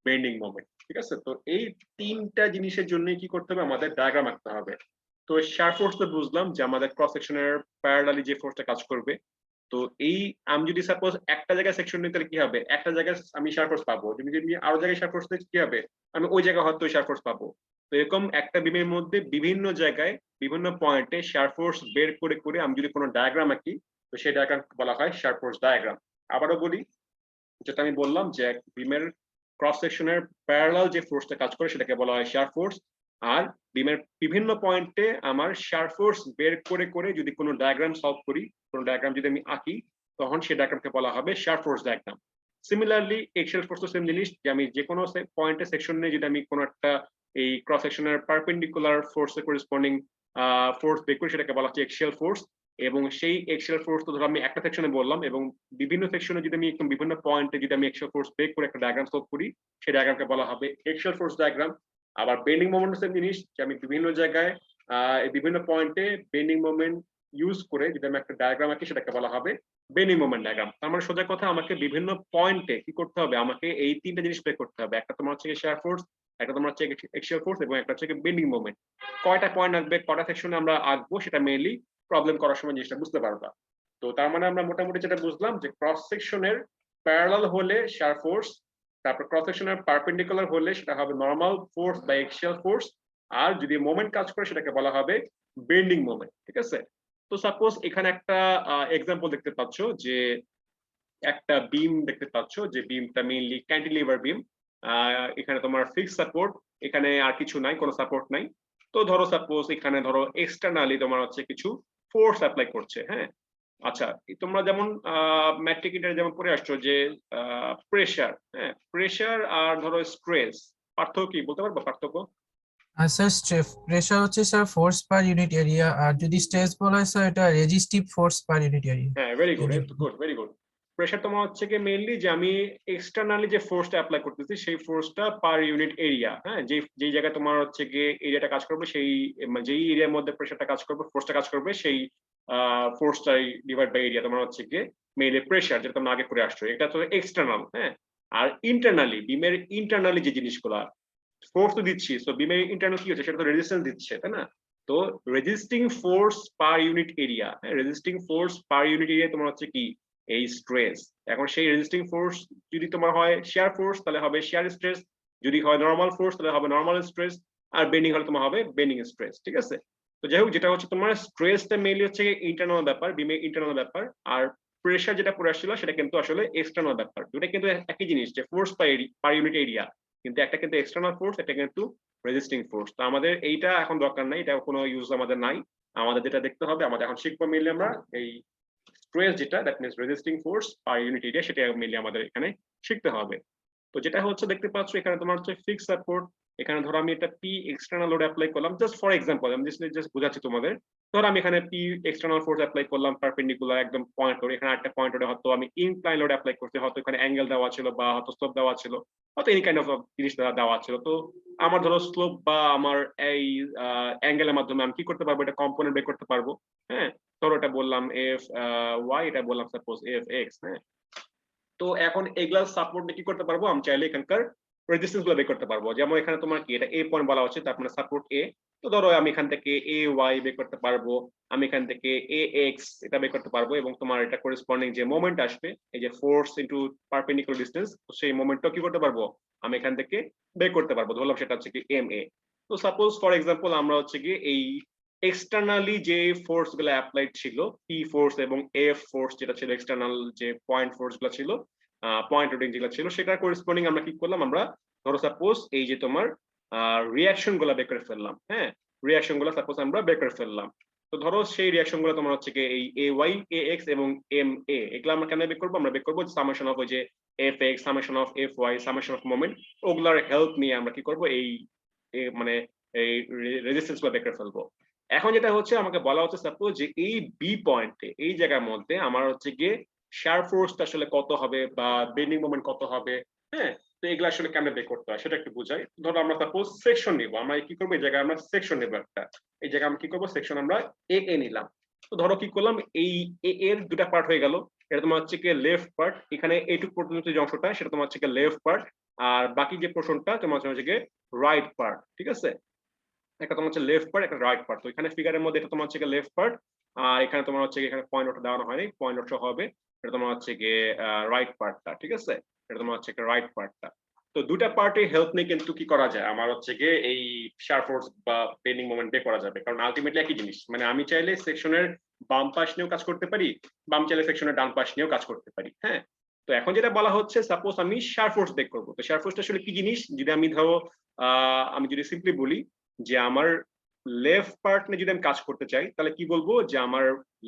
বেন্ডিং মোমেন্ট। ঠিক আছে, তো এই তিনটা জিনিসের জন্য কি করতে হবে, আমাদের ডায়াগ্রাম আঁকতে হবে। তো শিয়ার ফোর্স তো বুঝলাম যে আমাদের ক্রস সেকশনের প্যারালালি যে ফোর্সটা কাজ করবে। তো এই আমি যদি সাপোজ একটা জায়গায় সেকশন নিই, তাহলে কি হবে, একটা জায়গায় আমি শিয়ার ফোর্স পাবো। যদি আরো জায়গায় শিয়ার ফোর্স নিই, কি হবে, আমি ওই জায়গায় হয়তো শিয়ার ফোর্স পাবো। তো এরকম একটা বিমের মধ্যে বিভিন্ন জায়গায় বিভিন্ন পয়েন্টে শিয়ার ফোর্স বের করে করে আমি যদি কোনো ডায়াগ্রাম আঁকি, তো সেই ডায়াগ্রাম বলা হয় শিয়ার ফোর্স ডায়াগ্রাম। আবারও বলি, যেটা আমি বললাম যে বিমের ক্রস সেকশনের প্যারালাল যে ফোর্সটা কাজ করে সেটাকে বলা হয় শিয়ার ফোর্স। আর বিমের বিভিন্ন পয়েন্টে আমার শিয়ার ফোর্স বের করে করে যদি কোনো ডায়াগ্রাম সলভ করি, কোনো ডায়াগ্রাম যদি আমি আঁকি, তখন সেই ডায়াগ্রামকে বলা হবে শিয়ার force diagram. Similarly axial force তো সেম জিনিস, যে আমি যে কোনো পয়েন্টে সেকশন নিয়ে যদি আমি কোনো একটা এই ক্রস সেকশনের পারপেন্ডিকুলার ফোর্সে করেসপন্ডিং ফোর্স বের করি, সেটাকে বলা হচ্ছে এক্সিয়াল ফোর্স। এবং সেই এক্সিয়াল ফোর্স তো ধরো আমি একটা সেকশনে বললাম, এবং বিভিন্ন সেকশনে যদি আমি একদম বিভিন্ন পয়েন্টে যদি আমি এক্সিয়াল ফোর্স বের করে একটা ডায়াগ্রাম সলভ করি, সেই ডায়াগ্রামকে বলা হবে এক্সিয়াল ফোর্স ডায়াগ্রাম। আবার বেন্ডিং মোমেন্ট সেম জিনিস, যে আমি বিভিন্ন জায়গায় বিভিন্ন পয়েন্টে বেন্ডিং মোমেন্ট ইউজ করে যদি আমি একটা ডায়াগ্রাম আঁকি, সেটাকে বলা হবে বেন্ডিং মোমেন্ট ডায়াগ্রাম। তার মানে সোজা কথা, আমাকে বিভিন্ন পয়েন্টে কি করতে হবে, আমাকে এই তিনটা জিনিস বের করতে হবে। একটা তোমার হচ্ছে শিয়ার ফোর্স, একটা তোমার হচ্ছে এক্সিয়াল ফোর্স, এবং একটা হচ্ছে বেন্ডিং মোমেন্ট। কয়টা পয়েন্ট আসবে, কয়টা সেকশনে আমরা আঁকবো, সেটা মেইনলি প্রবলেম করার সময় জিনিসটা বুঝতে পারবা। তো তার মানে আমরা মোটামুটি যেটা বুঝলাম, যে ক্রস সেকশনের প্যারালাল হলে শিয়ার ফোর্স, তারপর ক্রস সেকশনের পারপেন্ডিকুলার হলে সেটা হবে নরমাল ফোর্স বা এক্সিয়াল ফোর্স। আর যদি মোমেন্ট কাজ করে সেটাকে বলা হবে বেন্ডিং মোমেন্ট। ঠিক আছে, তো সাপোজ এখানে একটা এক্সাম্পল দেখতে পাচ্ছ, যে একটা বিম দেখতে পাচ্ছ, যে বিমটা মেইনলি ক্যান্টিলিভার বিম। এখানে তোমার ফিক্স সাপোর্ট, এখানে আর কিছু নাই, কোনো সাপোর্ট নাই। তো ধরো সাপোজ এখানে ধরো এক্সটার্নালি তোমার হচ্ছে কিছু ফোর্স অ্যাপ্লাই করছে। হ্যাঁ, আচ্ছা, তোমরা যেমন ম্যাট্রিক ইন্টারে যেমন পড়ে আসছো যে প্রেসার, হ্যাঁ, প্রেসার আর ধরো স্ট্রেস, পার্থক্য কি বলতে পারবো, পার্থক্য? স্যার প্রেসার হচ্ছে sir force per unit area, আর যদি স্ট্রেস বলা হয় স্যার এটা resistive force per unit area. হ্যাঁ, very good, good, very good. Pressure তোমার হচ্ছে কি মেইনলি যে আমি এক্সটার্নালি যে ফোর্সটা অ্যাপ্লাই করতেছি সেই ফোর্সটা পার ইউনিট এরিয়া। হ্যাঁ, যেই জায়গায় তোমার হচ্ছে গিয়ে এরিয়াটা কাজ করবে, সেই যেই এরিয়ার মধ্যে প্রেসারটা কাজ করবে, ফোর্সটা কাজ করবে, সেই ফোর্সটাই ডিভাইড বাই এরিয়া তোমার হচ্ছে গিয়ে মেইনলি প্রেসার, যেটা তোমরা আগে করে আসছো। এটা তো এক্সটার্নাল। হ্যাঁ, আর ইন্টারনালি, বিমের ইন্টারনালি যে জিনিসগুলা ফোর্স তো দিচ্ছি, তো বিমের ইন্টারনাল কি হচ্ছে, সেটা তো রেজিস্ট্যান্স দিচ্ছে, তাই না? তো resisting force per unit area, resisting force per unit area তোমার হচ্ছে কি এই স্ট্রেস। এখন সেই রেজিস্টিং ফোর্স যদি তোমার হয় শিয়ার ফোর্স, তাহলে হবে শিয়ার স্ট্রেস। যদি হয় নরমাল ফোর্স, তাহলে হবে নরমাল স্ট্রেস। আর বেন্ডিং হলে তোমার হবে বেন্ডিং স্ট্রেস। ঠিক আছে, তো যাই হোক, যেটা হচ্ছে তোমার স্ট্রেসটা মেইনলি হচ্ছে ইন্টারনাল ব্যাপার, বিমে ইন্টারনাল ব্যাপার। আর প্রেসার যেটা পড়ে আসছিল সেটা কিন্তু আসলে এক্সটার্নাল ব্যাপার, দুটা কিন্তু একই জিনিস, যে ফোর্স পার ইউনিট এরিয়া, কিন্তু একটা কিন্তু এক্সটার্নাল ফোর্স, এটা কিন্তু রেজিস্টিং ফোর্স। তো আমাদের এইটা এখন দরকার নাই, এটা কোনো ইউজ আমাদের নাই। আমাদের যেটা দেখতে হবে, আমাদের এখন শিখবো মিলে আমরা এই স্ট্রেস যেটা, that means resisting force per unit area, সেটা মিলে আমাদের এখানে শিখতে হবে। তো যেটা হচ্ছে দেখতে পাচ্ছ এখানে তোমার হচ্ছে ফিক্স সাপোর্ট। এখানে ধরো আমি একটা পি এক্সটার্নাল লোড অ্যাপ্লাই করলাম, জাস্ট ফর এক্সাম্পল আমি জাস্ট বোঝাচ্ছি তোমাদের। ধরো আমি এখানে পি এক্সটার্নাল ফোর্স অ্যাপ্লাই করলাম পারপেন্ডিকুলার একদম পয়েন্ট লোড, এখানে একটা পয়েন্ট লোডে হয়তো আমি ইনক্লাইন লোড অ্যাপ্লাই করতে, হয়তো এখানে অ্যাঙ্গেল দেওয়া ছিল বা হয়তো স্লোপ দেওয়া ছিল, হয়তো এনি কাইন্ড অফ জিনিস দেওয়া ছিল। তো আমার ধরো স্লোপ বা আমার এই অ্যাঙ্গেলের মাধ্যমে আমি কি করতে পারবো, এটা কম্পোনেন্ট বের করতে পারবো। হ্যাঁ, ধরো এটা বললাম এফ ওয়াই, এটা বললাম সাপোজ এফ এক্স। হ্যাঁ, তো এখন এগুলা সাপোর্ট কি করতে পারবো, আমি চাইলে এখানকার রেজিস্ট্যান্স গুলো বের করতে পারবো। যেমন এখানে তোমার কি, এটা এ পয়েন্ট বলা হচ্ছে, তার মানে সাপোর্ট এ। তো ধরো আমি এখান থেকে এ ওয়াই বের করতে পারবো, আমি এখান থেকে এ এক্স এটা বের করতে পারবো, এবং তোমার এটা করেসপন্ডিং যে মোমেন্ট আসবে, এই যে ফোর্স ইনটু পারপেন্ডিকুলার ডিসটেন্স, তো সেই মোমেন্টটা কি করতে পারবো আমি এখান থেকে বের করতে পারবো। ধরলাম সেটা হচ্ছে কি এম এ। তো সাপোজ ফর এক্সাম্পল আমরা হচ্ছে কি এই এক্সটার্নালি যে ফোর্স গুলো অ্যাপ্লাইড ছিল, পি ফোর্স এবং এফ ফোর্স যেটা ছিল, এক্সটার্নাল যে পয়েন্ট ফোর্স গুলো ছিল, পয়েন্ট লোডিং যেগুলো ছিল, সেটার করেসপন্ডিং আমরা কি করলাম, আমরা ধরো সাপোজ এই যে তোমার রিয়াকশন গুলো বের করে ফেললাম। হ্যাঁ, রিয়াকশন গুলো সাপোজ আমরা বের করে ফেললাম। তো ধরো সেই রিয়াকশন গুলো তোমার হচ্ছে কি এই এ ওয়াই, এ এক্স এবং এম এ, এগুলো আমরা কেন বের করবো, আমরা বের করবো সামেশন অফ ওই যে F X, summation of F Y, summation of moment, ওগুলার হেল্প নিয়ে আমরা কি করবো এই মানে এই রেজিস্ট্যান্স গুলো বের করে ফেলবো। এখন যেটা হচ্ছে আমাকে বলা হচ্ছে সাপোজ যে এই বি পয়েন্টে, এই জায়গার মধ্যে আমার হচ্ছে গিয়ে শার ফোর্সটা আসলে কত হবে বা বেন্ডিং মোমেন্ট কত হবে। হ্যাঁ, তো এগুলো আসলে কেমনে বের করতে হয় সেটা একটু বুঝাই। ধরো আমরা সাপোজ সেকশন নিব, আমরা কি করবো এই জায়গায় আমরা সেকশন নেব একটা, এই জায়গায় আমরা কি করবো সেকশন আমরা এ এ নিলাম। তো ধরো কি করলাম, এই এ এর দুটা পার্ট হয়ে গেল, এটা তোমার হচ্ছে কি লেফট পার্ট, এখানে এইটুকু পর্যন্ত যে অংশটা সেটা তোমার হচ্ছে কি লেফট পার্ট, আর বাকি যে পোর্শনটা তোমার হচ্ছে কি রাইট পার্ট। ঠিক আছে, একটা তোমার হচ্ছে লেফট পার্ট, একটা রাইট পার্ট। তো এখানে ফিগারের মধ্যে এটা তোমার হচ্ছে লেফট পার্ট, আর এখানে তোমার হচ্ছে এখানে পয়েন্ট ওটা দেওয়া হয়নি, পয়েন্ট ওটা হবে, এটা তোমার হচ্ছে গিয়ে রাইট পার্টটা। ঠিক আছে, এটা তোমার হচ্ছে রাইট পার্টটা। তো দুটা পার্টে হেল্প নিয়ে কিন্তু কি করা যায়, আমার হচ্ছে গিয়ে এই শার ফোর্স বা বেন্ডিং মোমেন্ট বের করা যাবে, কারণ আলটিমেটলি একই জিনিস। মানে আমি চাইলে সেকশনের বাম পাশ নিয়েও কাজ করতে পারি, বাম চাইলে সেকশনের ডান পাশ নিয়েও কাজ করতে পারি। হ্যাঁ, তো এখন যেটা বলা হচ্ছে সাপোজ আমি শার ফোর্স বের করবো। তো শার ফোর্সটা আসলে কি জিনিস, যদি আমি ধরো আমি যদি সিম্পলি বলি যে আমার লেফট পার্ট নিয়ে যদি আমি কাজ করতে চাই, তাহলে কি বলবো যে আমার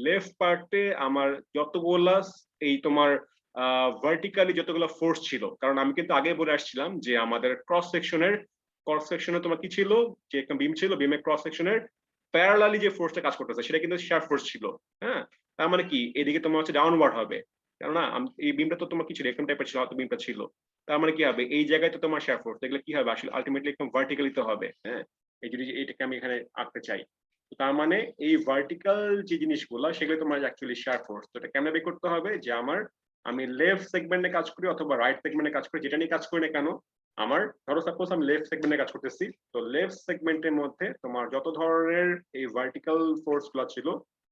লেফট পার্টে আমার যতগুলা এই তোমার ভার্টিক্যালি যতগুলো ফোর্স ছিল, কারণ আমি কিন্তু আগে বলে আসছিলাম যে আমাদের ক্রস সেকশনে তোমার কি ছিল, যে একটা বিম ছিল, বিমের ক্রস সেকশনের প্যারালালি যে ফোর্সটা কাজ করতেছে সেটা কিন্তু শার ফোর্স ছিল। হ্যাঁ, তার মানে কি এদিকে তোমার হচ্ছে ডাউনওয়ার্ড হবে, কেননা এই বিমটা তো তোমার কি ছিল, এরকম টাইপের ছিল, হয়তো বিমটা ছিল। তার মানে কি হবে, এই জায়গায় তো তোমার শার ফোর্স, এগুলো কি হবে আসলে আলটিমেটলি একদম ভার্টিক্যালি তো হবে। হ্যাঁ, এই যদি এইটাকে আমি এখানে আঁকতে চাই, তো তার মানে এই ভার্টিক্যাল যে জিনিসগুলো সেগুলো তোমার অ্যাকচুয়ালি শার ফোর্স। তো এটা কেমনে বের করতে হবে, যে আমি লেফট সেগমেন্টে কাজ করি অথবা রাইট সেগমেন্টে কাজ করি, যেটা নিয়ে কাজ করি না কেন, আমার ধরো সাপোজ আমি লেফট সেগমেন্টে কাজ করতেছি, তো লেফট সেগমেন্টের মধ্যে তোমার যত ধরনের এই ভার্টিক্যাল ফোর্স গুলো ছিল,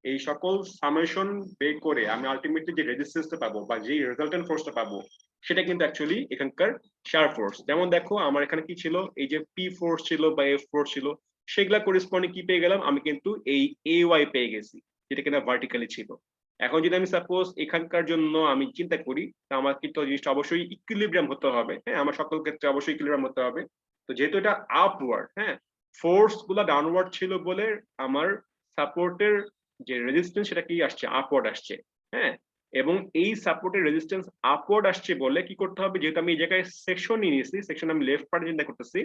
এই সকল সামেশন বের করে আমি আলটিমেটলি যে রেজিস্ট্যান্সটা পাবো বা যে রেজাল্টেন্ট ফোর্সটা পাবো, সেটা কিন্তু অ্যাকচুয়ালি এখানকার শার ফোর্স। যেমন দেখো আমার এখানে কি ছিল, এই যে পি ফোর্স ছিল বা এফ ফোর্স ছিল, সেগুলা করেসপন্ডিং কি পেয়ে গেলাম, আমি কিন্তু এই এ ওয়াই পেয়ে গেছি, যেটা কিনা ভার্টিক্যালি ছিল। এখন যদি আমি সাপোজ এখানকার জন্য আমি চিন্তা করি, তা আমার কিন্তু জিনিসটা অবশ্যই ইকুইলিব্রিয়াম হতে হবে। হ্যাঁ, আমার সকল ক্ষেত্রে অবশ্যই ইকুইলিব্রিয়াম হতে হবে। তো যেহেতু এটা আপওয়ার্ড, হ্যাঁ, ফোর্স গুলা ডাউনওয়ার্ড ছিল বলে আমার সাপোর্টের যে রেজিস্ট্যান্স সেটা কি আসছে, আপওয়ার্ড আসছে। হ্যাঁ, এবং এই সাপোর্টের রেজিস্ট্যান্স আপওয়ার্ড আসছে বলে কি করতে হবে, যেহেতু আমি এই জায়গায় সেকশন নিয়ে নিয়েছি, সেকশন আমি লেফট পার্টে চিন্তা করতেছি,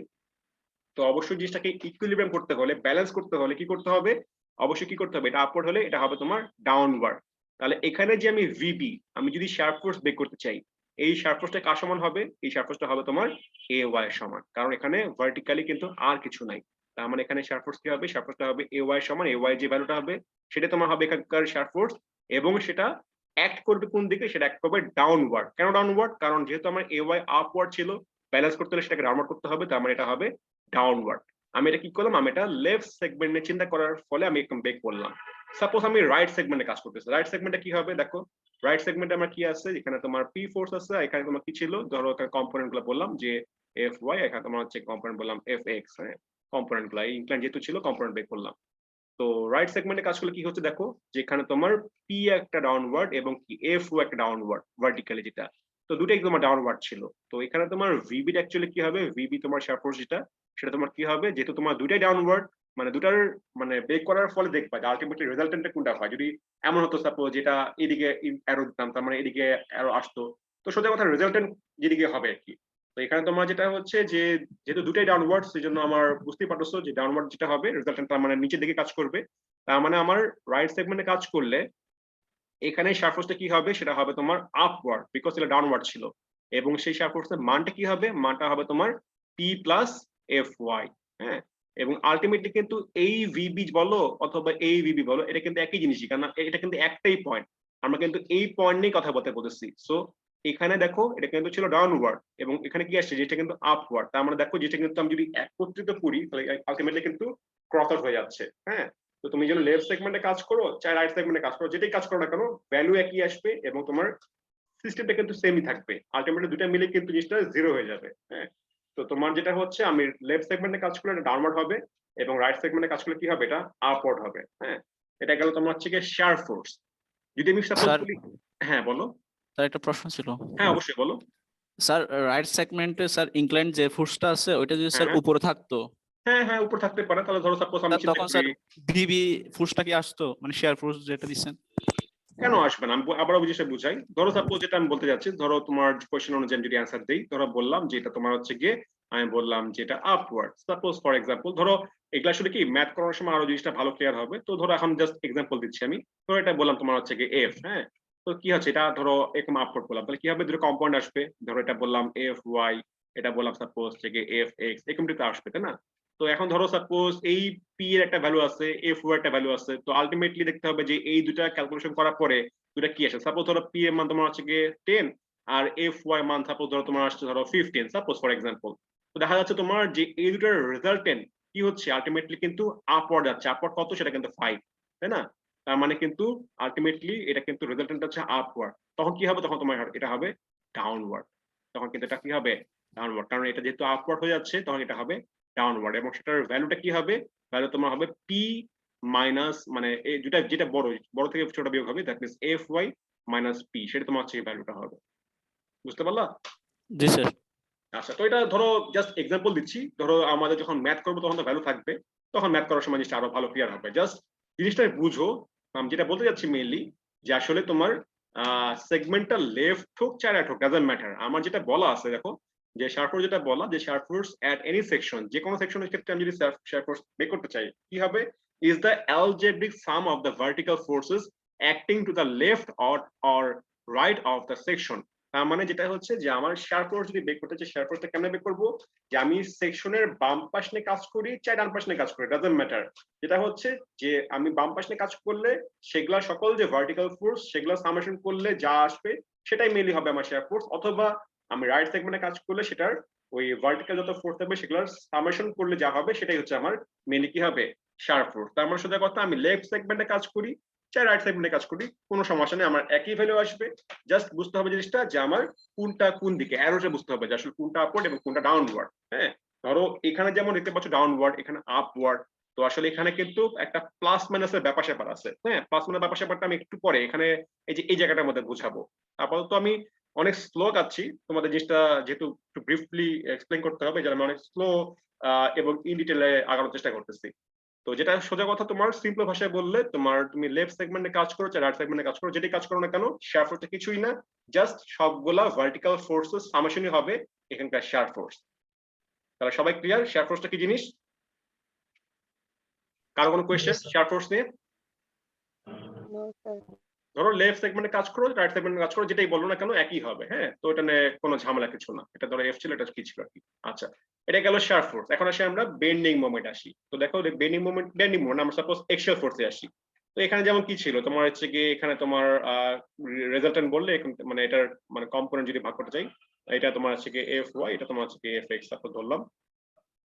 তো অবশ্যই জিনিসটাকে ইকুইলিব্রিয়াম করতে হলে, ব্যালেন্স করতে হলে কি করতে হবে, অবশ্যই কি করতে হবে, এটা আপওয়ার্ড হলে এটা হবে তোমার ডাউনওয়ার্ড। তাহলে এখানে যে আমি ভিবি, আমি যদি শার্প ফোর্স বের করতে চাই, এই শার্প ফোর্সটা কার সমান হবে, এই শার্প ফোর্সটা হবে তোমার এ ওয়াই এর সমান, কারণ এখানে ভার্টিক্যালি কিন্তু আর কিছু নাই। তার মানে এখানে শার্প ফোর্স কি হবে, শার্প ফোর্সটা হবে এ ওয়াই এর সমান, এ ওয়াই যে ভ্যালুটা হবে সেটা তোমার হবে এখানকার শার্প ফোর্স, এবং সেটা অ্যাক্ট করবে কোন দিকে, সেটা অ্যাক্ট করবে ডাউনওয়ার্ড। কেন ডাউনওয়ার্ড, কারণ যেহেতু আমার এ ওয়াই আপওয়ার্ড ছিল, ব্যালেন্স করতে হলে সেটাকে ডাউনওয়ার্ড করতে হবে, তার মানে এটা হবে ডাউনওয়ার্ড। আমি এটা কি করলাম, আমি এটা লেফট সেগমেন্টে চিন্তা করার ফলে আমি একদম বেক করলাম। সাপোজ আমি রাইট সেগমেন্টে কাজ করতেছি, রাইট সেগমেন্টে কি হবে দেখো, রাইট সেগমেন্টে আমার কি আছে, এখানে তোমার পি ফোর্স আছে, এখানে তোমার কি ছিল, ধরো এখানে কম্পোনেন্ট গুলো বললাম যে এফ ওয়াই, এখানে তোমার হচ্ছে কম্পোনেন্ট বললাম এফ এক্স। হ্যাঁ, কম্পোনেন্ট গুলো ইনক্লাইন যেহেতু ছিল কম্পোনেন্ট বেক করলাম। তো রাইট সেগমেন্টে কাজ করলে কি হচ্ছে দেখো, যেখানে তোমার পি একটা ডাউনওয়ার্ড এবং কি এফ ও একটা ডাউনওয়ার্ড ভার্টিক্যালি যেটা, তো দুটাই তোমার ডাউনওয়ার্ড ছিল। তো এখানে তোমার ভিবি অ্যাকচুয়ালি কি হবে, ভিবি তোমার শেয়ার ফোর্স যেটা, সেটা তোমার কি হবে, যেহেতু তোমার দুটাই ডাউনওয়ার্ড, মানে দুটার মানে ব্রেক করার ফলে দেখবা যে আলটিমেটলি রেজাল্টেন্টটা কোনটা হয়। যদি এমন হতো সাপোজ যেটা এদিকে অ্যারো দিতাম, তার মানে এদিকে অ্যারো আসতো, তো সোজা কথা রেজাল্টেন্ট যেদিকে হবে আর কি। তো এখানে তোমার যেটা হচ্ছে যে যেহেতু দুটাই ডাউনওয়ার্ড, সেই জন্য আমার বুঝতেই পারছো যে ডাউনওয়ার্ড যেটা হবে রেজাল্টেন্ট তার মানে নিচের দিকে কাজ করবে। তার মানে আমার রাইট সেগমেন্টে কাজ করলে এখানে শেয়ার ফোর্সটা কি হবে, সেটা হবে তোমার আপওয়ার্ড, বিকজ এটা ডাউনওয়ার্ড ছিল। এবং সেই শেয়ার ফোর্সের মানটা কি হবে, মানটা হবে তোমার পি প্লাস এফ ওয়াই। হ্যাঁ, এবং আলটিমেটলি কিন্তু এই ভিবি বলো অথবা এই ভিবি বলো, এটা কিন্তু একই জিনিসই, কারণ এটা কিন্তু একটাই পয়েন্ট। আমরা কিন্তু এই পয়েন্ট নিয়ে কথা বলতে বলেছি। সো এখানে দেখো এটা কিন্তু ছিল ডাউনওয়ার্ড এবং এখানে কি আসছে, যেটা কিন্তু আপওয়ার্ড। তার মানে দেখো যেটা কিন্তু আমি যদি একত্রিত করি তাহলে আলটিমেটলি কিন্তু ক্রস আউট হয়ে যাচ্ছে। হ্যাঁ, তো তুমি যেন লেফট সেগমেন্টে কাজ করো চাই রাইট সেগমেন্টে কাজ করো, যেটাই কাজ করো না কেন ভ্যালু একই আসবে এবং তোমার সিস্টেমটা কিন্তু সেমই থাকবে। আলটিমেটলি দুটো মিলে কিন্তু জিনিসটা জিরো হয়ে যাবে। হ্যাঁ, তো তোমার যেটা হচ্ছে আমি লেফট সেগমেন্টে কাজ করলে এটা ডাউনওয়ার্ড হবে এবং রাইট সেগমেন্টে কাজ করলে কি হবে, এটা আপওয়ার্ড হবে। হ্যাঁ, এটা গেল তোমার হচ্ছে গিয়ে শেয়ার ফোর্স। যদি আমি সাপোজ স্যার বলি, হ্যাঁ বলো। স্যার একটা প্রশ্ন ছিল। হ্যাঁ অবশ্যই বলো। স্যার রাইট সেগমেন্টে স্যার ইনক্লাইন যে ফোর্সটা আছে ওইটা যদি স্যার হ্যাঁ উপরে থাকতো হ্যাঁ হ্যাঁ উপর থাকতে পারে। তাহলে ধরো সাপোজ আমি স্যার চিন্তা তখন করি, স্যার ভিবি ফোর্সটা কি আসতো, মানে শেয়ার ফোর্স যেটা দিচ্ছেন? কেন আসবে না, আমি আবারও জিনিসটা বুঝাই। ধরো সাপোজ যেটা আমি বলতে যাচ্ছি, ধরো তোমার কোয়েশ্চেন অনুযায়ী যদি অ্যান্সার দেই, ধরো বললাম যে এটা তোমার হচ্ছে গিয়ে, আমি বললাম যে এটা আপওয়ার্ড। সাপোজ ফর এক্সাম্পল ধরো এগুলা আসলে কি ম্যাথ করার সময় আরো জিনিসটা ভালো ক্লিয়ার হবে। তো ধরো এখন জাস্ট এক্সাম্পল দিচ্ছি আমি। ধরো এটা বললাম তোমার হচ্ছে গিয়ে এফ। হ্যাঁ, তো কি হচ্ছে এটা ধরো এরকম আপওয়ার্ড বললাম, তাহলে কি হবে, দুটো কম্পাউন্ড আসবে। ধরো এটা বললাম এফ ওয়াই, এটা বললাম সাপোজ হচ্ছে গিয়ে এফ এক্স, এরকম তো আসবে, তাই না? তো এখন ধরো সাপোজ এই পি এর একটা ভ্যালু আছে, এফ ওয়াই একটা ভ্যালু আছে, তো আলটিমেটলি দেখতে হবে যে এই দুটা ক্যালকুলেশন করার পরে দুটা কি আসে। সাপোজ ধরো পি এর মান তোমার হচ্ছে গিয়ে 10 আর এফ ওয়াই মান সাপোজ ধরো তোমার আসছে ধরো 15, সাপোজ ফর এক্সাম্পল। তো দেখা যাচ্ছে তোমার যে এই দুটার রেজাল্টেন্ট কি হচ্ছে, আলটিমেটলি কিন্তু আপওয়ার্ড যাচ্ছে। আপওয়ার্ড কত, সেটা কিন্তু 5, তাই না? তার মানে কিন্তু আলটিমেটলি এটা কিন্তু রেজাল্টেন্ট হচ্ছে আপওয়ার্ড। তখন কি হবে, তখন তোমার এটা হবে ডাউনওয়ার্ড। তখন কিন্তু এটা কি হবে, ডাউনওয়ার্ড, কারণ এটা যেহেতু আপওয়ার্ড হয়ে যাচ্ছে তখন এটা হবে ডাউনওয়ার্ড। এবং সেটার ভ্যালুটা কি হবে, ভ্যালু তোমার হবে পি মাইনাস, মানে এই দুটা যেটা বড় বড় থেকে ছোট বিয়োগ হবে, that means F Y minus P, সেটা তোমার হচ্ছে এই ভ্যালুটা হবে। বুঝতে পারলা? জি স্যার। আচ্ছা, তো এটা ধরো জাস্ট এক্সাম্পল দিচ্ছি। ধরো আমাদের যখন ম্যাথ করবো তখন তো ভ্যালু থাকবে, তখন ম্যাথ করার সময় জিনিসটা আরো ভালো ক্লিয়ার হবে। জাস্ট জিনিসটা বুঝো। আমি যেটা বলতে যাচ্ছি মেইনলি, যে আসলে তোমার সেগমেন্টটা লেফট হোক চাই রাইট হোক ডাজন্ট ম্যাটার। আমার যেটা বলা আছে দেখো, যে শেয়ার ফোর্স যেটা বলা, যে share force at any section, যে কোনো সেকশনের ক্ষেত্রে আমি যদি শেয়ার ফোর্স বের করতে চাই, কি হবে, is the algebraic sum of the vertical forces acting to the left or right of the section। তার মানে যেটা হচ্ছে যে আমার শেয়ার ফোর্স যদি বের করতে চাই, শেয়ার ফোর্সটা কেমনে বের করবো, যে আমি সেকশনের বাম পাশ নিয়ে কাজ করি চাই ডান পাশ নিয়ে কাজ করি, ডাজন্ট ম্যাটার। যেটা হচ্ছে যে আমি বাম পাশ নিয়ে কাজ করলে সেগুলা সকল যে ভার্টিক্যাল ফোর্স সেগুলা সামেশন করলে যা আসবে সেটাই মেনলি হবে আমার শেয়ার ফোর্স। অথবা আমি রাইট সেগমেন্টে কাজ করলে সেটার ওই ভার্টিক্যাল যত ফোর্স থাকবে সেগুলোর সামেশন করলে যা হবে সেটাই হচ্ছে আমার মেনলি কি হবে, শেয়ার ফোর্স। তার মানে সোজা কথা, আমি লেফট সেগমেন্টে কাজ করি চাই রাইট সেগমেন্টে কাজ করি, কোনো সমস্যা নেই, আমার একই ভ্যালু আসবে। জাস্ট বুঝতে হবে জিনিসটা যে আমার কোনটা কোন দিকে, অ্যারোটা বুঝতে হবে যে আসলে কোনটা আপওয়ার্ড এবং কোনটা ডাউনওয়ার্ড। হ্যাঁ, ধরো এখানে যেমন দেখতে পাচ্ছ ডাউনওয়ার্ড, এখানে আপওয়ার্ড। তো আসলে এখানে কিন্তু একটা প্লাস মাইনাসের ব্যাপার স্যাপার আছে। হ্যাঁ, প্লাস মাইনাস ব্যাপার স্যাপারটা আমি একটু পরে এখানে এই যে এই জায়গাটার মধ্যে বুঝাবো। আপাতত আমি অনেক স্লো যাচ্ছি, তোমাদের জিনিসটা যেহেতু একটু ব্রিফলি এক্সপ্লেইন করতে হবে, যেন আমি অনেক স্লো এবং ইন ডিটেলে আগানোর চেষ্টা করতেছি। তো যেটা সোজা কথা, তোমার সিম্পল ভাষায় বললে, তোমার তুমি লেফট সেগমেন্টে কাজ করো চাই রাইট সেগমেন্টে কাজ করো, যেটাই কাজ করো না কেন, শেয়ার ফোর্সটা কিছুই না, জাস্ট সবগুলা ভার্টিক্যাল ফোর্সেস সামেশনই হবে এখানকার শেয়ার ফোর্স। তাহলে সবাই ক্লিয়ার শেয়ার ফোর্সটা কি জিনিস? কারো কোনো কোয়েশ্চেন শেয়ার ফোর্স নিয়ে? ধরো লেফট সেগমেন্টে কাজ করো রাইট সেগমেন্টে কাজ করো, যেটাই বলো না কেন একই হবে। হ্যাঁ, তো এটা নিয়ে কোনো ঝামেলা কিছু না। এটা ধরো এফ ছিল, এটা কি ছিল আর কি। আচ্ছা, এটা গেল শেয়ার ফোর্স। এখন আসি আমরা বেন্ডিং মোমেন্ট আসি। তো দেখো বেন্ডিং মোমেন্ট আমরা সাপোজ এক্সিয়াল ফোর্সে আসি। তো এখানে যেমন কি ছিল, তোমার হচ্ছে কি এখানে তোমার রেজাল্টেন্ট বললে মানে এটার মানে কম্পোনেন্ট যদি ভাগ করতে চাই, এটা তোমার হচ্ছে কি এফ ওয়াই, এটা তোমার হচ্ছে কি এফ এক্স সাপোজ ধরলাম।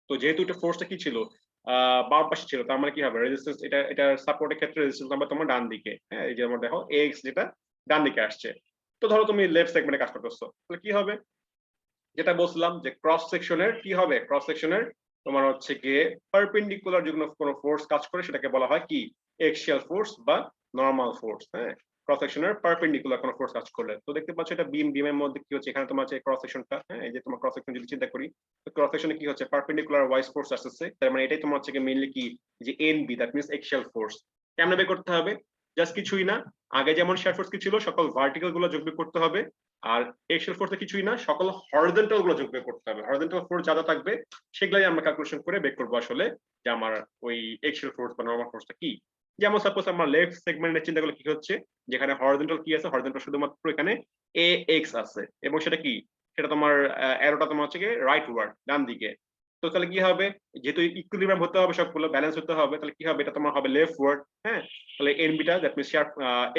তো যেহেতু এটা ফোর্সটা কি ছিল, বাম পাশে ছিল, তার মানে কি হবে, রেজিস্ট্যান্স এটা সাপোর্টের ক্ষেত্রে রেজিস্ট্যান্স নাম্বার তোমার ডান দিকে। হ্যাঁ, এই যে আমরা দেখো এক্স যেটা ডান দিকে আসছে। তো ধরো তুমি লেফট সেগমেন্টে কাজ করতেছো, তাহলে কি হবে, যেটা বলছিলাম যে ক্রস সেকশনের কি হবে, ক্রস সেকশনের তোমার হচ্ছে গিয়ে পারপেন্ডিকুলার যখন কোনো ফোর্স কাজ করে সেটাকে বলা হয় কি এক্সিয়াল ফোর্স বা নরমাল ফোর্স। হ্যাঁ, ক্রস সেকশনের পারপেন্ডিকুলার কোনো ফোর্স কাজ করলে। তো দেখতে পাচ্ছ এটা বিমের মধ্যে কি হচ্ছে, এখানে তোমার হচ্ছে ক্রস সেকশনটা, হ্যাঁ এই যে তোমার ক্রস সেকশন যদি চিন্তা করি, তো ক্রস সেকশনে কি হচ্ছে পারপেন্ডিকুলার ওয়াইজ ফোর্স আসছে, তার মানে এটাই তোমার হচ্ছে মেইনলি কি যে NB, that means axial force. কেমনে বের করতে হবে? জাস্ট কিছুই না, আগে যেমন শিয়ার ফোর্স কি ছিল সকল ভার্টিক্যাল গুলো যোগ বিয়োগ করতে হবে, আর এক্সিয়াল ফোর্সে কিছুই না, সকল হরিজন্টাল গুলো যোগ বিয়োগ করতে হবে। হরিজন্টাল ফোর্স যা থাকবে সেগুলাই আমরা ক্যালকুলেশন করে বের করবো আসলে যে আমার ওই এক্সিয়াল ফোর্স বা নরমাল ফোর্সটা কি। যেমন সাপোজ আমার লেফট সেগমেন্টের চিন্তা করলে কি হচ্ছে, যেখানে হরিজন্টাল কি আছে, হরিজন্টাল শুধুমাত্র এখানে এ এক্স আছে, এবং সেটা কি, সেটা তোমার অ্যারোটা তোমার হচ্ছে কি রাইট ওয়ার্ড, ডান দিকে। তো তাহলে কি হবে, যেহেতু ইকুইলিব্রিয়াম হতে হবে, সবগুলো ব্যালেন্স হতে হবে, তাহলে কি হবে, এটা তোমার হবে লেফট ওয়ার্ড। হ্যাঁ, তাহলে এনবিটা দ্যাট মিন্স শেয়ার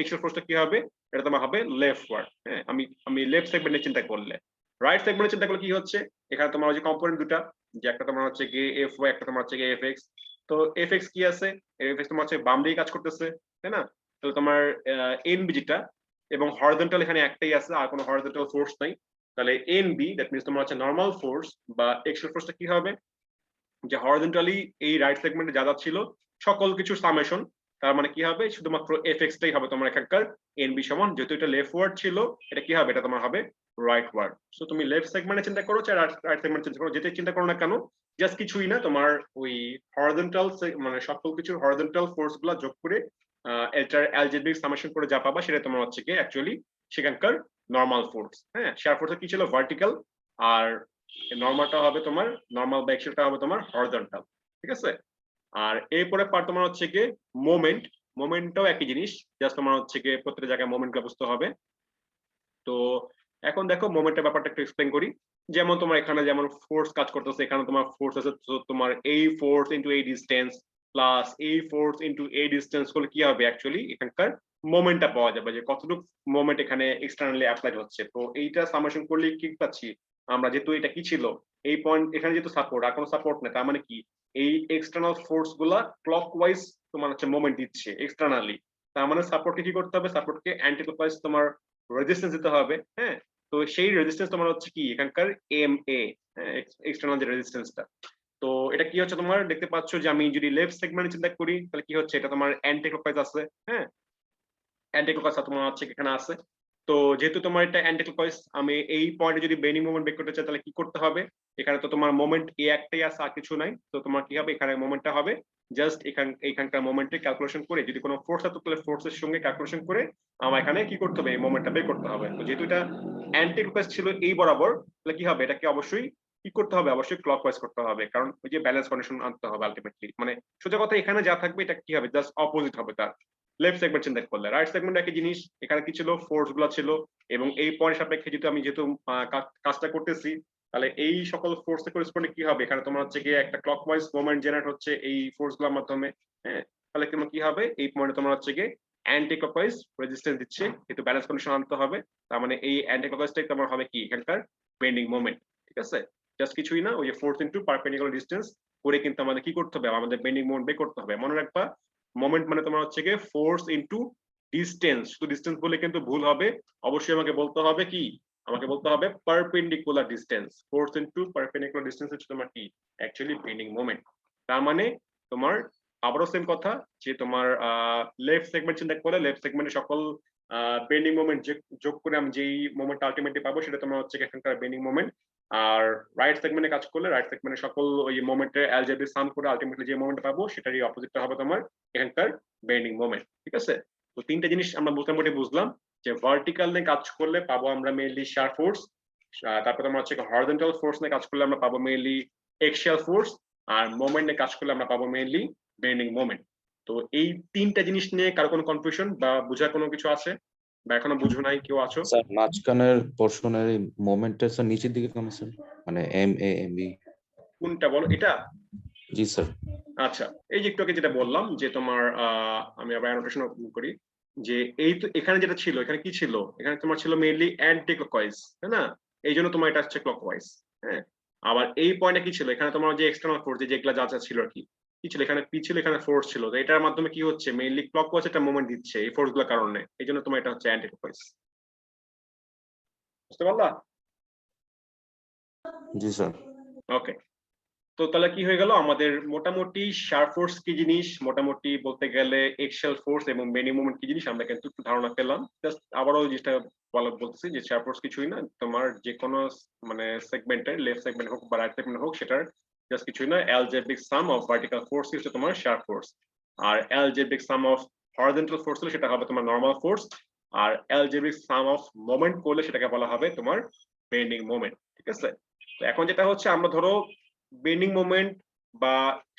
এক্সিয়াল ফোর্সটা কি হবে, এটা তোমার হবে লেফট ওয়ার্ড। হ্যাঁ, আমি লেফট সেগমেন্টে চিন্তা করলে। রাইট সেগমেন্টে চিন্তা করলে কি হচ্ছে, এখানে তোমার যে কম্পোনেন্ট দুটা, যে একটা তোমার হচ্ছে কি এফ ওয়াই, একটা তোমার হচ্ছে কি এফ এক্স। তো এফ এক্স কি আছে, এফ এক্স তোমার হচ্ছে বাম দিকে কাজ করতেছে, তাই না? তাহলে তোমার এনবি যেটা, এবং হরিজন্টাল এখানে একটাই আছে, আর কোনো হরিজন্টাল ফোর্স নাই। তাহলে এনবি দ্যাট মিন্স তোমার হচ্ছে নরমাল ফোর্স বা এক্সিয়াল ফোর্সটা কি হবে, যে হরিজন্টালি এই রাইট সেগমেন্টে যা যা ছিল সকল কিছু সামেশন, তার মানে কি হবে, শুধুমাত্র এফ এক্স টাই হবে তোমার এখানকার এনবি সমান, যেহেতু এটা লেফট ওয়ার্ড ছিল, এটা কি হবে, এটা তোমার হবে রাইট ওয়ার্ড। সো তুমি লেফট সেগমেন্টে চিন্তা করো চাই রাইট সেগমেন্টে চিন্তা করো, যেটাই চিন্তা করো না কেন, জাস্ট কিছুই না, তোমার ওই হরিজন্টাল মানে সকল কিছুর হরিজন্টাল ফোর্স গুলা যোগ করে এটার অ্যালজেব্রিক সামেশন করে যা পাবা সেটা তোমার হচ্ছে কি অ্যাকচুয়ালি সেখানকার নরমাল ফোর্স। হ্যাঁ, শেয়ার ফোর্সটা কি ছিল ভার্টিক্যাল, আর নরমালটা হবে তোমার নরমাল বা এক্সিয়ালটা হবে তোমার হরিজন্টাল। ঠিক আছে, আর এরপরে পার্ট তোমার হচ্ছে কি মোমেন্ট। মোমেন্টটাও একই জিনিস, জাস্ট তোমার হচ্ছে কি প্রত্যেকটা জায়গায় মোমেন্টটা বুঝতে হবে। তো এখন দেখো মোমেন্টের ব্যাপারটা একটু এক্সপ্লেইন করি। যেমন তোমার এখানে যেমন ফোর্স কাজ করতেছে, এখানে তোমার ফোর্স আছে, তো তোমার এই ফোর্স ইনটু এই ডিসটেন্স প্লাস এই ফোর্স ইনটু এই ডিসটেন্স করলে কি হবে, অ্যাকচুয়ালি এখানকার মোমেন্টটা পাওয়া যাবে, যে কতটুকু মোমেন্ট এখানে এক্সটার্নালি অ্যাপ্লাইড হচ্ছে। তো এইটা সামেশন করলে কি পাচ্ছি আমরা, যেহেতু এটা কি ছিল এই পয়েন্ট, এখানে যেহেতু সাপোর্ট আর কোনো সাপোর্ট নেই, তার মানে কি এই এক্সটার্নাল ফোর্স গুলা ক্লকওয়াইজ তোমার হচ্ছে মোমেন্ট দিচ্ছে এক্সটার্নালি। তার মানে সাপোর্টকে কি করতে হবে, সাপোর্টকে অ্যান্টি ক্লকওয়াইজ তোমার রেজিস্ট্যান্স দিতে হবে। হ্যাঁ, তো সেই রেজিস্ট্যান্স তোমার হচ্ছে কি এখানকার এম এ, এক্সটার্নাল যে রেজিস্ট্যান্সটা। তো এটা কি হচ্ছে তোমার দেখতে পাচ্ছ, যে আমি যদি লেফট সেগমেন্টে চিন্তা করি তাহলে কি হচ্ছে, এটা তোমার অ্যান্টি ক্লকওয়াইজ আছে। হ্যাঁ, অ্যান্টি ক্লকওয়াইজ তোমার হচ্ছে এখানে আছে। তো যেহেতু তোমার এটা অ্যান্টি ক্লকওয়াইজ, আমি এই পয়েন্টে যদি বেন্ডিং মোমেন্ট বের করতে চাই তাহলে কি করতে হবে, এখানে তো তোমার মোমেন্ট এ একটাই আছে, আর কিছু নাই। তো তোমার কি হবে, এখানে মোমেন্টটা হবে জাস্ট এইখানকার মোমেন্টের ক্যালকুলেশন করে, যদি কোনো ফোর্স আছে তাহলে ফোর্সের সঙ্গে ক্যালকুলেশন করে আমার এখানে কি করতে হবে, এই মোমেন্টটা বের করতে হবে। তো যেহেতু এটা অ্যান্টি ক্লকওয়াইজ ছিল এই বরাবর, তাহলে কি হবে, এটাকে অবশ্যই কি করতে হবে, অবশ্যই ক্লকওয়াইজ করতে হবে, কারণ ওই যে ব্যালেন্স কন্ডিশন আনতে হবে আলটিমেটলি। মানে সোজা কথা এখানে যা থাকবে এটা কি হবে, জাস্ট অপোজিট হবে তার। লেফট সেগমেন্ট চিন্তা করলে রাইট সেগমেন্ট একই জিনিস, এখানে কি ছিল, ফোর্স গুলা ছিল, এবং এই পয়েন্ট সাপেক্ষে যেহেতু কাজটা করতেছি, তাহলে এই সকল ফোর্স এর করেসপন্ডিং কি হবে, এখানে তোমার হচ্ছে গিয়ে একটা ক্লকওয়াইজ মোমেন্ট জেনারেট হচ্ছে এই ফোর্স গুলোর মাধ্যমে। হ্যাঁ, তাহলে তোমার কি হবে, এই পয়েন্টে তোমার হচ্ছে গিয়ে অ্যান্টি ক্লকওয়াইজ রেজিস্ট্যান্স দিচ্ছে, কিন্তু ব্যালেন্স কন্ডিশন আনতে হবে। তার মানে এই অ্যান্টি ক্লকওয়াইজটাই তোমার হবে কি এখানকার বেন্ডিং মোমেন্ট। ঠিক আছে, জাস্ট কিছুই না, ওই যে ফোর্স ইনটু পারপেন্ডিকুলার ডিসটেন্স করে কিন্তু আমাদের কি করতে হবে, আমাদের বেন্ডিং মোমেন্ট বের করতে হবে। মনে রাখবা মোমেন্ট মানে তোমার হচ্ছে গিয়ে ফোর্স ইনটু ডিসটেন্স, শুধু ডিসটেন্স বলে কিন্তু ভুল হবে, অবশ্যই আমাকে বলতে হবে কি, আমাকে বলতে হবে perpendicular distance. Force into perpendicular distance হচ্ছে তোমার কি অ্যাকচুয়ালি বেন্ডিং মোমেন্ট। তার মানে তোমার আবারও সেম কথা, যে তোমার লেফট সেগমেন্ট চিন্তা করলে লেফট সেগমেন্টে সকল বেন্ডিং মোমেন্ট যোগ করে আমি যেই মোমেন্ট আলটিমেটলি পাবো সেটা তোমার হচ্ছে এখানকার বেন্ডিং মোমেন্ট। আর রাইট সেগমেন্টে কাজ করলে রাইট সেগমেন্টে সকল ওই মোমেন্টের অ্যালজেব্রিক সাম করে আলটিমেটলি যে মোমেন্ট পাবো সেটারই অপোজিটটা হবে তোমার এখানকার বেন্ডিং মোমেন্ট। ঠিক আছে, তো তিনটা জিনিস আমরা মোটামুটি বুঝলাম, যে ভার্টিক্যাল নিয়ে কাজ করলে পাবো আমরা মেইনলি শিয়ার ফোর্স, তারপর তোমার হচ্ছে হরিজন্টাল ফোর্স নিয়ে কাজ করলে আমরা পাবো মেইনলি এক্সিয়াল ফোর্স, আর মোমেন্ট নিয়ে কাজ করলে আমরা পাবো মেইনলি বেন্ডিং মোমেন্ট। তো এই তিনটা জিনিস নিয়ে কারো কোনো কনফিউশন বা বোঝার কোনো কিছু আছে, বা এখনো বুঝো নাই কেউ আছো? স্যার মাঝখানের পোর্শনের এই মোমেন্টের স্যার নিচের দিকে কেন স্যার, মানে এম এ এম বি? কোনটা বলো, এটা? জি স্যার। আচ্ছা, এই যে একটু আগে যেটা বললাম যে তোমার আমি আবার অ্যানোটেশন করি, যে এই তো এখানে যেটা ছিল, এখানে কি ছিল, এখানে তোমার ছিল মেইনলি অ্যান্টি ক্লকওয়াইজ, তাই না? এই জন্য তোমার এটা হচ্ছে ক্লকওয়াইজ। হ্যাঁ, আবার এই পয়েন্টে কি ছিল, এখানে তোমার যে এক্সটার্নাল ফোর্স যেগুলা যা যা ছিল আর কি ছিল, এখানে পি ছিল, এখানে ফোর্স ছিল, তো এটার মাধ্যমে কি হচ্ছে মেইনলি ক্লকওয়াইজ একটা মোমেন্ট দিচ্ছে এই ফোর্স গুলোর কারণে, এই জন্য তোমার এটা হচ্ছে অ্যান্টি ক্লকওয়াইজ। বুঝতে পারলা? জি স্যার। ওকে, তো তাহলে কি হয়ে গেল আমাদের মোটামুটি শার্প ফোর্স কি জিনিস, মোটামুটি বলতে গেলে এক্সেল ফোর্স এবং বেন্ডিং মোমেন্ট কি জিনিস আমরা কিন্তু একটু ধারণা পেলাম। জাস্ট আবারও জিনিসটা বলতেছি যে শার্প ফোর্স কিছুই না, তোমার যে কোনো মানে সেগমেন্টের লেফট সেগমেন্ট হোক বা রাইট সেগমেন্ট হোক সেটার জাস্ট কিছুই না, algebraic sum of vertical force হচ্ছে তোমার শার্প ফোর্স, আর algebraic sum of horizontal force হলে সেটা হবে তোমার নরমাল ফোর্স, আর অ্যালজেব্রিক সাম অফ মোমেন্ট করলে সেটাকে বলা হবে তোমার বেন্ডিং মোমেন্ট। ঠিক আছে, তো এখন যেটা হচ্ছে আমরা ধরো বেন্ডিং মোমেন্ট বা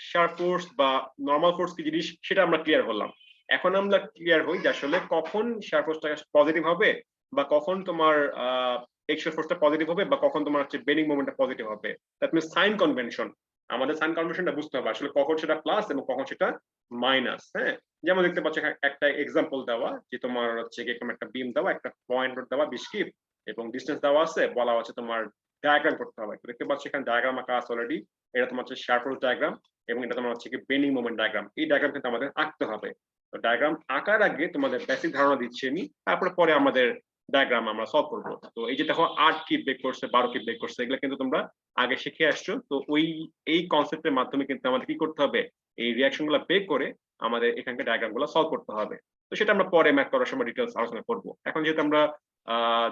শার্প ফোর্স বা নরমাল ফোর্স কি জিনিস সেটা আমরা ক্লিয়ার হলাম। এখন আমরা ক্লিয়ার হই যে আসলে কখন শার্প ফোর্সটা পজিটিভ হবে বা কখন তোমার এক্সেল ফোর্সটা পজিটিভ হবে বা কখন তোমার হচ্ছে বেন্ডিং মোমেন্টটা পজিটিভ হবে। দ্যাট মিন্স সাইন কনভেনশন, আমাদের সাইন কনভেনশনটা বুঝতে হবে আসলে কখন সেটা প্লাস এবং কখন সেটা মাইনাস। হ্যাঁ, যেমন দেখতে পাচ্ছ একটা এক্সাম্পল দেওয়া যে তোমার হচ্ছে এরকম একটা বিম দেওয়া, একটা পয়েন্ট দেওয়া 20 কিপ এবং ডিসটেন্স দেওয়া আছে, বলা হচ্ছে তোমার ডায়াগ্রাম করতে হবে। দেখতে পাচ্ছ এখানে ডায়াগ্রাম আঁকা আছে অলরেডি, এটা তোমার হচ্ছে শার্প ফোর্স ডায়াগ্রাম এবং এটা তোমার হচ্ছে কি বেন্ডিং মোমেন্ট ডায়াগ্রাম। এই ডায়াগ্রাম কিন্তু আমাদের আঁকতে হবে। তো ডায়াগ্রাম আঁকার আগে তোমাদের বেসিক ধারণা দিচ্ছি আমি, তারপরে পরে আমাদের ডায়াগ্রাম আমরা সলভ করবো। তো এই যে দেখো 8 কিপ বেক করছে, 12 কিপ বেক করছে, এগুলো কিন্তু তোমরা আগে শিখে আসছো। তো এই কনসেপ্টের মাধ্যমে কিন্তু আমাদের কি করতে হবে, এই রিয়াকশন গুলো বেক করে আমাদের এখানকার ডায়াগ্রাম গুলো সলভ করতে হবে। তো সেটা আমরা পরে ম্যাথ করার সময় ডিটেলস আলোচনা করবো। এখন যেহেতু আমরা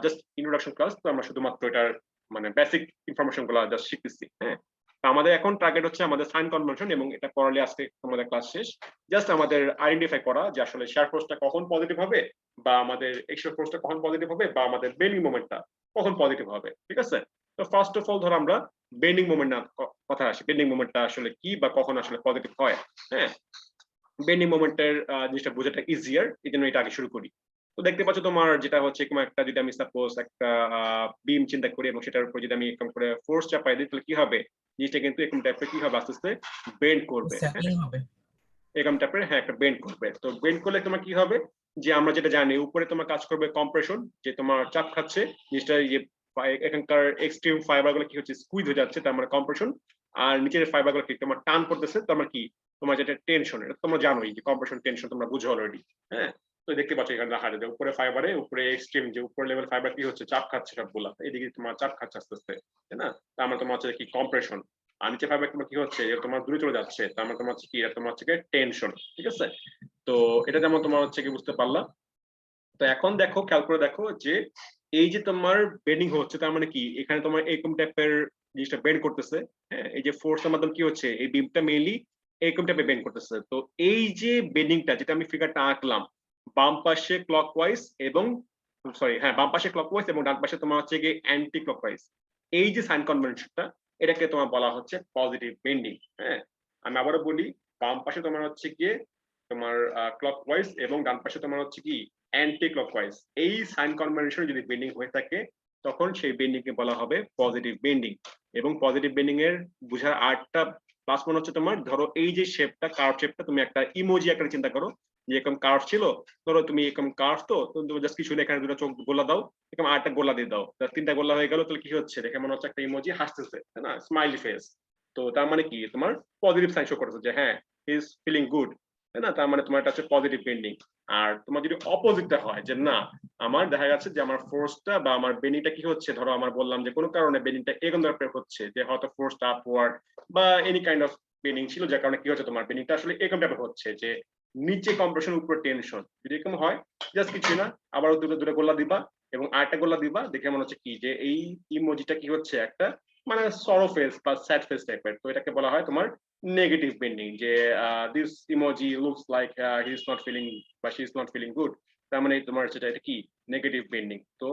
জাস্ট ইন্ট্রোডাকশন ক্লাস, তো আমরা শুধুমাত্র এটার মানে বেসিক ইনফরমেশন গুলো জাস্ট শিখতেছি। হ্যাঁ, তো আমাদের এখন টার্গেট হচ্ছে আমাদের সাইন কনভেনশন এবং এটা পড়ালে আজকে আমাদের ক্লাস শেষ। জাস্ট আমাদের আইডেন্টিফাই করা যে আসলে শার্প ফোর্সটা কখন পজিটিভ হবে বা আমাদের এক্সেল ফোর্সটা কখন পজিটিভ হবে বা আমাদের বেন্ডিং মোমেন্টটা কখন পজিটিভ হবে। ঠিক আছে, তো ফার্স্ট অফ অল ধরো আমরা বেন্ডিং মোমেন্ট কথা আসি, বেন্ডিং মোমেন্টটা আসলে কি বা কখন আসলে পজিটিভ হয়। হ্যাঁ, বেন্ডিং মোমেন্টের জিনিসটা বোঝাটা ইজিয়ার, এই জন্য এটা আগে শুরু করি। তো দেখতে পাচ্ছ তোমার যেটা হচ্ছে কোনো একটা, যদি আমি সাপোজ একটা বিম চিন্তা করি এবং সেটার উপর যদি আমি এরকম করে ফোর্স চাপাই দিই তাহলে কি হবে, জিনিসটা কিন্তু এরকম টাইপের কি হবে, আস্তে আস্তে বেন্ড করবে। স্যাগিং হবে। এরকম টাইপের হ্যাঁ একটা বেন্ড করবে। তো বেন্ড করলে তোমার কি হবে, যে আমরা যেটা জানি উপরে তোমার কাজ করবে কম্প্রেশন, যে তোমার চাপ খাচ্ছে জিনিসটা, যে এখানকার এক্সট্রিম ফাইবার গুলো কি হচ্ছে স্কুইজ হয়ে যাচ্ছে, তার মানে কম্প্রেশন, আর নিচের ফাইবার গুলো কি তোমার টান করতেছে, তো আমার কি তোমার যেটা টেনশন, এটা তোমরা জানোই যে কম্প্রেশন টেনশন তোমরা বুঝো অলরেডি। হ্যাঁ, তো দেখতে পাচ্ছ এখানে দেখা যায় উপরে ফাইবারে উপরে এক্সট্রিম যে উপর লেভেল ফাইবার কি হচ্ছে চাপ খাচ্ছে সবগুলা, এদিকে তোমার চাপ খাচ্ছে আস্তে আস্তে, তাই না? তার মানে তোমার হচ্ছে কি কম্প্রেশন, আর নিচে ফাইবার তোমার কি হচ্ছে তোমার দূরে চলে যাচ্ছে, তার মানে তোমার হচ্ছে কি তোমার হচ্ছে টেনশন। ঠিক আছে, তো এটা যেমন তোমার হচ্ছে কি বুঝতে পারলাম। তো এখন দেখো, খেয়াল করে দেখো যে এই যে তোমার বেন্ডিং হচ্ছে, তার মানে কি এখানে তোমার এরকম টাইপের জিনিসটা বেন্ড করতেছে। হ্যাঁ, এই যে ফোর্সের মাধ্যমে কি হচ্ছে, এই বিমটা মেইনলি এরকম টাইপের বেন্ড করতেছে। তো এই যে বেন্ডিংটা যেটা আমি ফিগারটা আঁকলাম, বাম পাশে ক্লকওয়াইজ এবং সরি হ্যাঁ বাম পাশে ক্লকওয়াইজ এবং ডান পাশে তোমার হচ্ছে গিয়ে অ্যান্টি ক্লকওয়াইজ, এই যে সাইন কনভেনশনটা এটাকে তোমার বলা হচ্ছে পজিটিভ বেন্ডিং। হ্যাঁ, আমি আবারও বলি, বাম পাশে তোমার হচ্ছে গিয়ে তোমার ক্লকওয়াইজ এবং ডান পাশে তোমার হচ্ছে কি অ্যান্টি ক্লকওয়াইজ, এই সাইন কনভেনশন যদি বেন্ডিং হয়ে থাকে তখন সেই বেন্ডিং কে বলা হবে পজিটিভ বেন্ডিং। এবং পজিটিভ বেন্ডিং এর বুঝার আরেকটা প্লাস পয়েন্ট হচ্ছে তোমার ধরো এই যে শেপটা, কার্ভ শেপটা, তুমি একটা ইমোজি আকারে চিন্তা করো, যে এরকম কার্ভ ছিল, ধরো তুমি এরকম কার্ভ, তো তুমি জাস্ট কিছু এখানে দুটো চোখ গোলা দাও, এরকম আরেকটা গোলা দিয়ে দাও, তিনটা গোলা হয়ে গেল, তাহলে কি হচ্ছে দেখে মনে হচ্ছে একটা ইমোজি হাসতেছে, তাই না, স্মাইলি ফেস। তো তার মানে কি তোমার পজিটিভ সাইন শো করতেছে যে হ্যাঁ হি ইজ ফিলিং গুড, তাই না, তার মানে তোমার এটা হচ্ছে পজিটিভ বেন্ডিং। আর তোমার যদি অপোজিটটা হয় যে না, আমার দেখা যাচ্ছে যে আমার ফোর্সটা বা আমার বেন্ডিংটা কি হচ্ছে, ধরো আমার বললাম যে কোনো কারণে বেন্ডিংটা এরকম ধরনের হচ্ছে, যে হয়তো ফোর্সটা আপওয়ার্ড বা এনি কাইন্ড অফ বেন্ডিং ছিল, যার কারণে কি হচ্ছে তোমার বেন্ডিংটা আসলে এরকম টাইপের হচ্ছে, যে নিচে কম্প্রেশন উপরে টেনশন, যদি এরকম হয় জাস্ট কিছু না, আবার দুটো গোলা দিবা এবং আরেকটা গোলা দিবা, দেখে মনে হচ্ছে কি যে এই ইমোজিটা কি হচ্ছে একটা মানে সরো ফেস বা স্যাড ফেস টাইপের। তো এটাকে বলা হয় তোমার নেগেটিভ বেন্ডিং, যে this emoji looks like he is not feeling বা she is not feeling good, তার মানে তোমার সেটা এটা কি নেগেটিভ বেন্ডিং। তো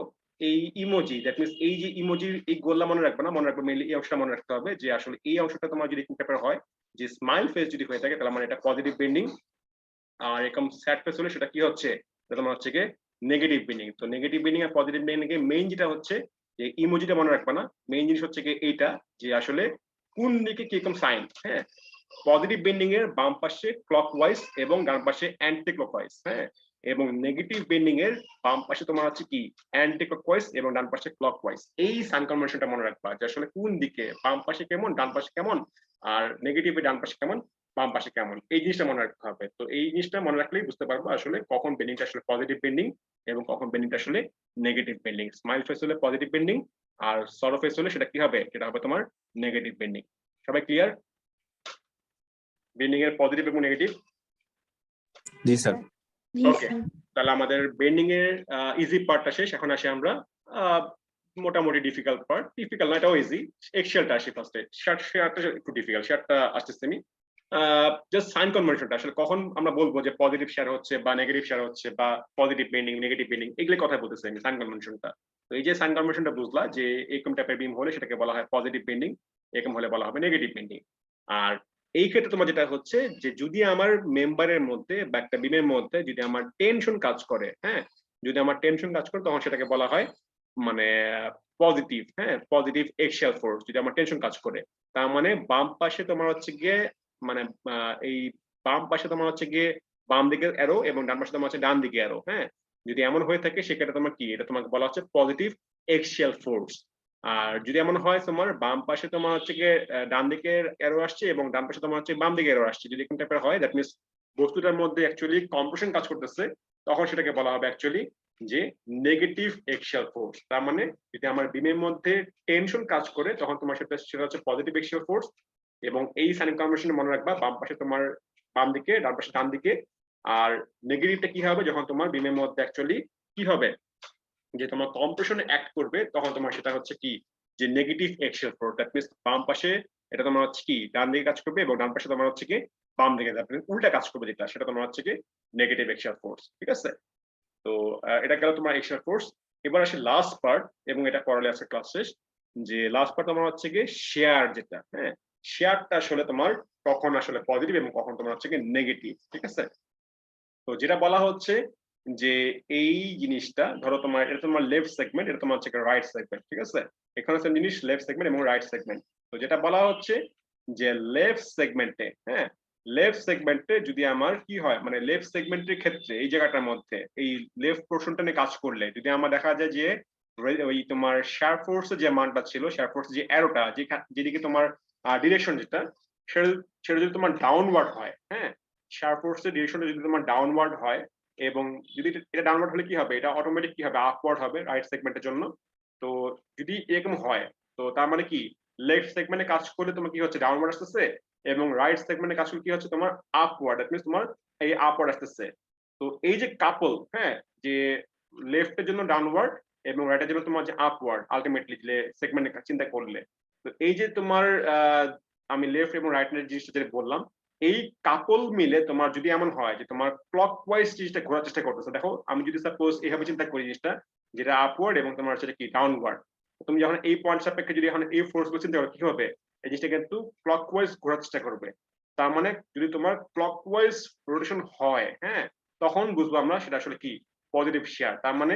এই ইমোজি, দ্যাট মিন্স এই যে ইমোজির এই গোল্লা মনে রাখবে না, মনে রাখবে মেইনলি এই অংশটা মনে রাখতে হবে, যে আসলে এই অংশটা তোমার যদি পেপার হয়, যে স্মাইল ফেস যদি হয়ে থাকে তাহলে মানে এটা পজিটিভ বেন্ডিং, আর এরকম স্যাড ফেস হলে সেটা কি হচ্ছে, তোমার হচ্ছে গিয়ে নেগেটিভ বেন্ডিং। তো নেগেটিভ বেন্ডিং আর পজিটিভ বেন্ডিং এর মেইন যেটা হচ্ছে যে ইমোজিটা মনে রাখবে না, মেইন জিনিস হচ্ছে গিয়ে এইটা, যে আসলে কোন দিকে কিরকম সাইন। হ্যাঁ, পজিটিভ বেন্ডিং এর বাম পাশে ক্লকওয়াইজ এবং ডান পাশে অ্যান্টি ক্লকওয়াইজ। হ্যাঁ, এবং নেগেটিভ বেন্ডিং এর বাম পাশে তোমার হচ্ছে কি অ্যান্টি ক্লকওয়াইজ এবং ডান পাশে ক্লকওয়াইজ। এই সাইন কনভেনশনটা মনে রাখবা, যে আসলে কোন দিকে বাম পাশে কেমন, ডান পাশে কেমন, আর নেগেটিভে ডান পাশে কেমন, বাম পাশে কেমন, এই জিনিসটা মনে রাখতে হবে। তো এই জিনিসটা মনে রাখলেই বুঝতে পারবো আসলে কখন বেন্ডিংটা আসলে পজিটিভ বেন্ডিং এবং কখন বেন্ডিংটা আসলে নেগেটিভ বেন্ডিং। স্মাইল ফেস হলে পজিটিভ বেন্ডিং, আর সরো ফেস হলে সেটা কি হবে, সেটা হবে তোমার নেগেটিভ বেন্ডিং। সবাই ক্লিয়ার? বেন্ডিং এর পজিটিভ এবং নেগেটিভ। জি স্যার। ওকে, তাহলে আমাদের বেন্ডিং এর ইজি পার্টটা শেষ। এখন আসি আমরা মোটামুটি ডিফিকাল্ট পার্ট। ডিফিকাল্ট না, এটাও ইজি। এক্সেলটা আসি ফার্স্টে। শেয়ারটা একটু ডিফিকাল্ট, শেয়ারটা আসতেছে আমি। জাস্ট সাইন কনভেনশনটা আসলে কখন আমরা বলবো যে পজিটিভ শেয়ার হচ্ছে বা নেগেটিভ শেয়ার হচ্ছে বা পজিটিভ বেন্ডিং নেগেটিভ বেন্ডিং, এগুলো কথা বলতেছি আমি, সাইন কনভেনশনটা। তো এই যে সাইন কনভেনশনটা বুঝলা যে এরকম টাইপের বিম হলে সেটাকে বলা হয় পজিটিভ বেন্ডিং, এরকম হলে বলা হবে নেগেটিভ বেন্ডিং। আর এই ক্ষেত্রে তোমার যেটা হচ্ছে যে যদি আমার মেম্বারের মধ্যে বা একটা বিমের মধ্যে যদি আমার টেনশন কাজ করে, হ্যাঁ, যদি আমার টেনশন কাজ করে তখন সেটাকে বলা হয় মানে পজিটিভ, হ্যাঁ, পজিটিভ এক্সিয়াল ফোর্স যদি আমার টেনশন কাজ করে। তার মানে বাম পাশে তোমার হচ্ছে গিয়ে মানে এই বাম পাশে তোমার হচ্ছে গিয়ে বাম দিকের অ্যারো এবং ডান পাশে তোমার হচ্ছে ডান দিকে অ্যারো, হ্যাঁ, যদি এমন হয়ে থাকে সেক্ষেত্রে তোমার কি, এটা তোমাকে বলা হচ্ছে পজিটিভ এক্সিয়াল ফোর্স। আর যদি এমন হয় তোমার বাম পাশে তোমার হচ্ছে গিয়ে ডান দিকের অ্যারো আসছে এবং ডান পাশে তোমার হচ্ছে বাম দিকে অ্যারো আসছে, যদি এরকম টাইপের হয় দ্যাট মিনস বস্তুটার মধ্যে অ্যাকচুয়ালি কম্প্রেশন কাজ করতেছে, তখন সেটাকে বলা হবে অ্যাকচুয়ালি যে নেগেটিভ এক্সিয়াল ফোর্স। তার মানে যদি আমার বিমের মধ্যে টেনশন কাজ করে তখন তোমার সেটা হচ্ছে পজিটিভ এক্সিয়াল ফোর্স। এবং এই সাইন কনভেনশন মনে রাখবা, বাম পাশে তোমার বাম দিকে, ডান পাশে ডান দিকে। আর নেগেটিভটা কি হবে, যখন তোমার বিমের মধ্যে অ্যাকচুয়ালি কি হবে যে তোমার কম্প্রেশনে অ্যাক্ট করবে তখন তোমার সেটা হচ্ছে কি যে negative axial force. That means বাম পাশে এটা তোমার হচ্ছে কি ডান দিকে কাজ করবে এবং ডান পাশে তোমার হচ্ছে কি বাম দিকে উল্টা কাজ করবে, যেটা সেটা তোমার হচ্ছে কি নেগেটিভ এক্সিয়াল ফোর্স। ঠিক আছে, তো এটা গেল তোমার এক্সিয়াল ফোর্স। এবার আসে লাস্ট পার্ট, এবং এটা পড়ালে আছে ক্লাস শেষ, যে লাস্ট পার্ট তোমার হচ্ছে কি শেয়ার, যেটা হ্যাঁ শেয়ারটা আসলে তোমার কখন আসলে পজিটিভ এবং কখন তোমার হচ্ছে কি নেগেটিভ। ঠিক আছে, তো যেটা বলা হচ্ছে যে এই জিনিসটা ধরো তোমার এটা তোমার লেফট সেগমেন্ট, এটা তোমার হচ্ছে রাইট সেগমেন্ট। ঠিক আছে, এখানে আছে জিনিস লেফট সেগমেন্ট এবং রাইট সেগমেন্ট। তো যেটা বলা হচ্ছে যে লেফট সেগমেন্টে, হ্যাঁ, লেফট সেগমেন্টে যদি আমার কি হয় মানে লেফট সেগমেন্টের ক্ষেত্রে এই জায়গাটার মধ্যে এই লেফট পোর্শনটা নিয়ে কাজ করলে যদি আমার দেখা যায় যে ওই তোমার শেয়ার ফোর্সের যে মানটা ছিল, শেয়ার ফোর্স যে অ্যারোটা যেদিকে তোমার ডিরেকশন যেটা সেটা যদি তোমার ডাউনওয়ার্ড হয়, হ্যাঁ, শেয়ার ফোর্সের ডিরেকশনটা যদি তোমার ডাউনওয়ার্ড হয় এবং যদি এটা ডাউনওয়ার্ড হলে কি হবে, এটা অটোমেটিক কি হবে আপওয়ার্ড হবে রাইট সেগমেন্টের জন্য। তো যদি এরকম হয় তো তার মানে কি লেফট সেগমেন্টে কাজ করলে তোমার কি হচ্ছে ডাউনওয়ার্ড আসতেছে এবং রাইট সেগমেন্টে কাজ করলে কি হচ্ছে তোমার আপওয়ার্ড, দ্যাট মিনস তোমার এই আপওয়ার্ড আসতেছে। তো এই যে কাপল, হ্যাঁ, যে লেফটের জন্য ডাউনওয়ার্ড এবং রাইটের জন্য তোমার যে আপওয়ার্ড আলটিমেটলি সেগমেন্টে চিন্তা করলে, তো এই যে তোমার আমি লেফট এবং রাইট এর জিনিসটা যেটা বললাম, এই কাপল মিলে তোমার যদি এমন হয় যে তোমার ক্লকওয়াইজ জিনিসটা ঘোরার চেষ্টা করতেছে, দেখো আমি যদি সাপোজ এইভাবে চিন্তা করি জিনিসটা যেটা আপওয়ার্ড এবং তোমার সেটা কি ডাউনওয়ার্ড, তুমি যখন এই পয়েন্ট সাপেক্ষে যদি এখন এই ফোর্স গুলো চিন্তা করো কি হবে, এই জিনিসটা কিন্তু ক্লকওয়াইজ ঘোরার চেষ্টা করবে। তার মানে যদি তোমার ক্লকওয়াইজ রোটেশন হয়, হ্যাঁ, তখন বুঝবো আমরা সেটা আসলে কি পজিটিভ শেয়ার। তার মানে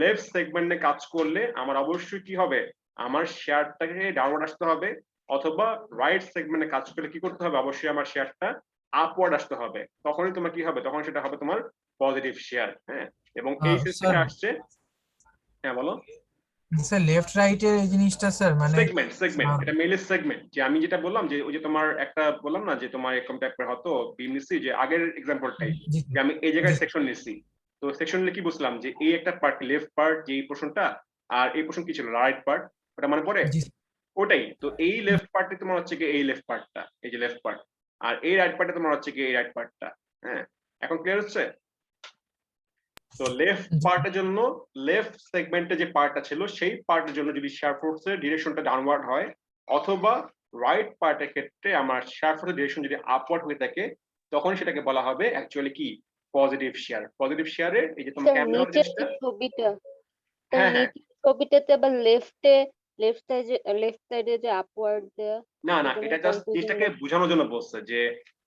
লেফট সেগমেন্টে কাজ করলে আমার অবশ্যই কি হবে, আমার শেয়ারটাকে ডাউনওয়ার্ড আসতে হবে, অথবা রাইট সেগমেন্টে কাজ করলে কি করতে হবে, অবশ্যই আমার শেয়ারটা আপওয়ার্ড আসতে হবে। তখনই তোমার কি হবে, তখন সেটা হবে তোমার পজিটিভ শেয়ার। হ্যাঁ, এবং এই সেন্স থেকে আসছে। হ্যাঁ বলো স্যার লেফট রাইট এর এই জিনিসটা স্যার মানে সেগমেন্ট এটা মেইল সেগমেন্ট, যে আমি যেটা বললাম যে ওই যে তোমার একটা বললাম না যে তোমার এরকম টাইপের হয়তো বিম নিছি, যে আগের এক্সাম্পলটাই জি যে আমি এই জায়গায় জি সেকশন নিছি। তো সেকশন নিলে কি বুঝলাম যে এই একটা পার্ট লেফট পার্ট, যে এই পোর্শনটা, আর এই পোর্শন কি ছিল রাইট পার্ট, ওটা মনে পড়ে জি ওটাই। তো এই লেফট পার্টে তোমার হচ্ছে কি এই লেফট পার্টটা, এই যে লেফট পার্ট, আর এই রাইট পার্টে তোমার হচ্ছে কি এই রাইট পার্টটা। হ্যাঁ, এখন ক্লিয়ার হচ্ছে? তো লেফট জি পার্টের জন্য লেফট সেগমেন্টে যে পার্টটা ছিল সেই পার্টের জন্য যদি শেয়ার ফোর্সের ডিরেকশনটা ডাউনওয়ার্ড হয়, অথবা রাইট পার্টের ক্ষেত্রে আমার শেয়ার ফোর্সের ডিরেকশন যদি আপওয়ার্ড হয়ে থাকে, তখন সেটাকে বলা হবে অ্যাকচুয়ালি কি পজিটিভ শেয়ার। পজিটিভ শেয়ারে এই যে তোমার স্যার কেমন নিচের জিনিসটা, যে ছবিটা, স্যার হ্যাঁ হ্যাঁ, নিচের ছবিটাতে আবার লেফট সাইডে যে আপওয়ার্ড দেয়া, না না, এটা এটা নিয়ে জাস্ট কনফিউশন জিনিসটাকে বোঝানোর জন্য বলছে যে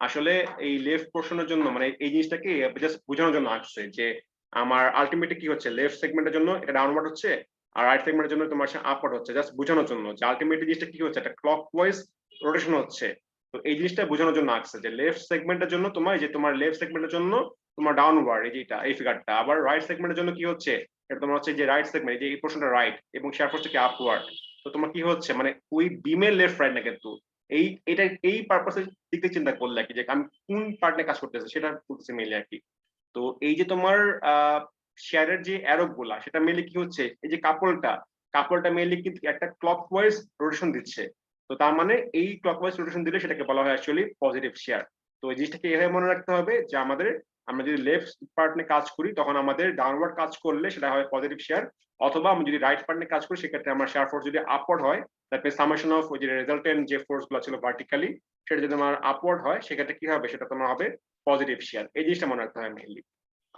আসলে এই লেফট পোর্শনের জন্য মানে এই জিনিসটাকে জাস্ট বোঝানোর জন্য আসছে যে আমার আলটিমেটলি কি হচ্ছে লেফট সেগমেন্টের জন্য এটা ডাউনওয়ার্ড হচ্ছে আর রাইট সেগমেন্টের জন্য তোমার আপওয়ার্ড হচ্ছে, জাস্ট বোঝানোর জন্য যে আলটিমেটলি জিনিসটা কি হচ্ছে, একটা ক্লকওয়াইজ রোটেশন হচ্ছে। তো এই জিনিসটা বোঝানোর জন্য আসছে যে লেফট সেগমেন্টের জন্য তোমার যে তোমার লেফট সেগমেন্টের জন্য তোমার ডাউনওয়ার্ড এই যেটা এই ফিগারটা, আবার রাইট সেগমেন্টের জন্য কি হচ্ছে, এটা তোমার হচ্ছে যে রাইট সেগমেন্ট যে এই পোর্শনটা রাইট এবং শেয়ার ফোর্সটা কি আপওয়ার্ড। তো তোমার কি হচ্ছে মানে ওই বিমের লেফট রাইট না, কিন্তু এটা এই পারপাসের দিক থেকে চিন্তা করলে কি যে আমি কোন পার্ট নিয়ে কাজ করতেছি সেটা বলতেছি মেইনলি আর কি। তো এই যে তোমার শেয়ারের যে অ্যারো গুলা সেটা মেইনলি কি হচ্ছে, এই যে কাপলটা মেইনলি কিন্তু একটা ক্লকওয়াইজ রোটেশন দিচ্ছে। তো তার মানে এই ক্লকওয়াইজ রোটেশন দিলে সেটাকে বলা হয় অ্যাকচুয়ালি পজিটিভ শেয়ার। তো এই জিনিসটাকে এভাবে মনে রাখতে হবে যে আমরা যদি লেফট পার্ট নিয়ে কাজ করি তখন আমাদের ডাউনওয়ার্ড কাজ করলে সেটা হয় পজিটিভ শেয়ার, অথবা আমি যদি রাইট পার্ট নিয়ে কাজ করি সেক্ষেত্রে আমার শেয়ার ফোর্স যদি আপওয়ার্ড হয়, দ্যাট মিন্স সামেশন অফ ওই যে রেজাল্টেন্ট যে ফোর্স গুলো ছিল ভার্টিক্যালি সেটা যদি আমার আপওয়ার্ড হয় সেক্ষেত্রে কি হবে, সেটা তোমার হবে পজিটিভ শেয়ার। এই জিনিসটা মনে রাখতে হয় মেইনলি।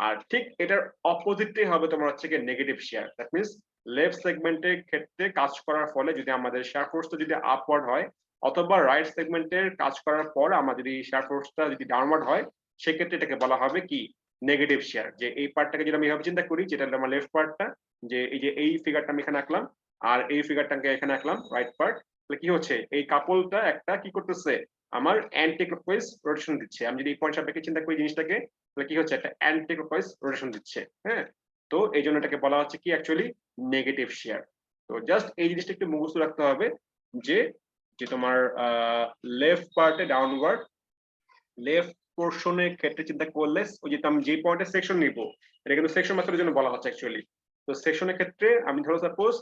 আর ঠিক এটার অপোজিটটাই হবে তোমার হচ্ছে গিয়ে negative share. That means left সেগমেন্টের ক্ষেত্রে কাজ করার ফলে যদি আমাদের শেয়ার ফোর্সটা যদি আপওয়ার্ড হয়, অথবা রাইট সেগমেন্টের কাজ করার পর আমার যদি শেয়ার ফোর্সটা যদি ডাউনওয়ার্ড হয় সেক্ষেত্রে এটাকে বলা হবে কি নেগেটিভ শেয়ার। যে এই পার্টটাকে যদি আমি এভাবে চিন্তা করি, যেটা আমার লেফট পার্টটা, যে এই ফিগারটা আমি এখানে আঁকলাম আর এই ফিগারটাকে এখানে আঁকলাম রাইট পার্ট, তাহলে কি হচ্ছে এই কাপলটা একটা কি করতেছে আমার অ্যান্টি ক্লকওয়াইজ রোটেশন দিচ্ছে। আমি যদি এই পয়েন্ট সাপেক্ষে চিন্তা করি জিনিসটাকে, তাহলে কি হচ্ছে একটা অ্যান্টি ক্লকওয়াইজ রোটেশন দিচ্ছে। হ্যাঁ, তো এই জন্য এটাকে বলা হচ্ছে কি অ্যাকচুয়ালি নেগেটিভ শেয়ার। তো জাস্ট এই জিনিসটা একটু মুখস্থ রাখতে হবে যে যে তোমার লেফট পার্টে ডাউনওয়ার্ড লেফট পোর্শনের ক্ষেত্রে চিন্তা করলে ওই যে আমি যে পয়েন্টে সেকশন নিব, এটা কিন্তু সেকশন মেথডের জন্য বলা হচ্ছে অ্যাকচুয়ালি। তো সেকশনের ক্ষেত্রে আমি ধরো সাপোজ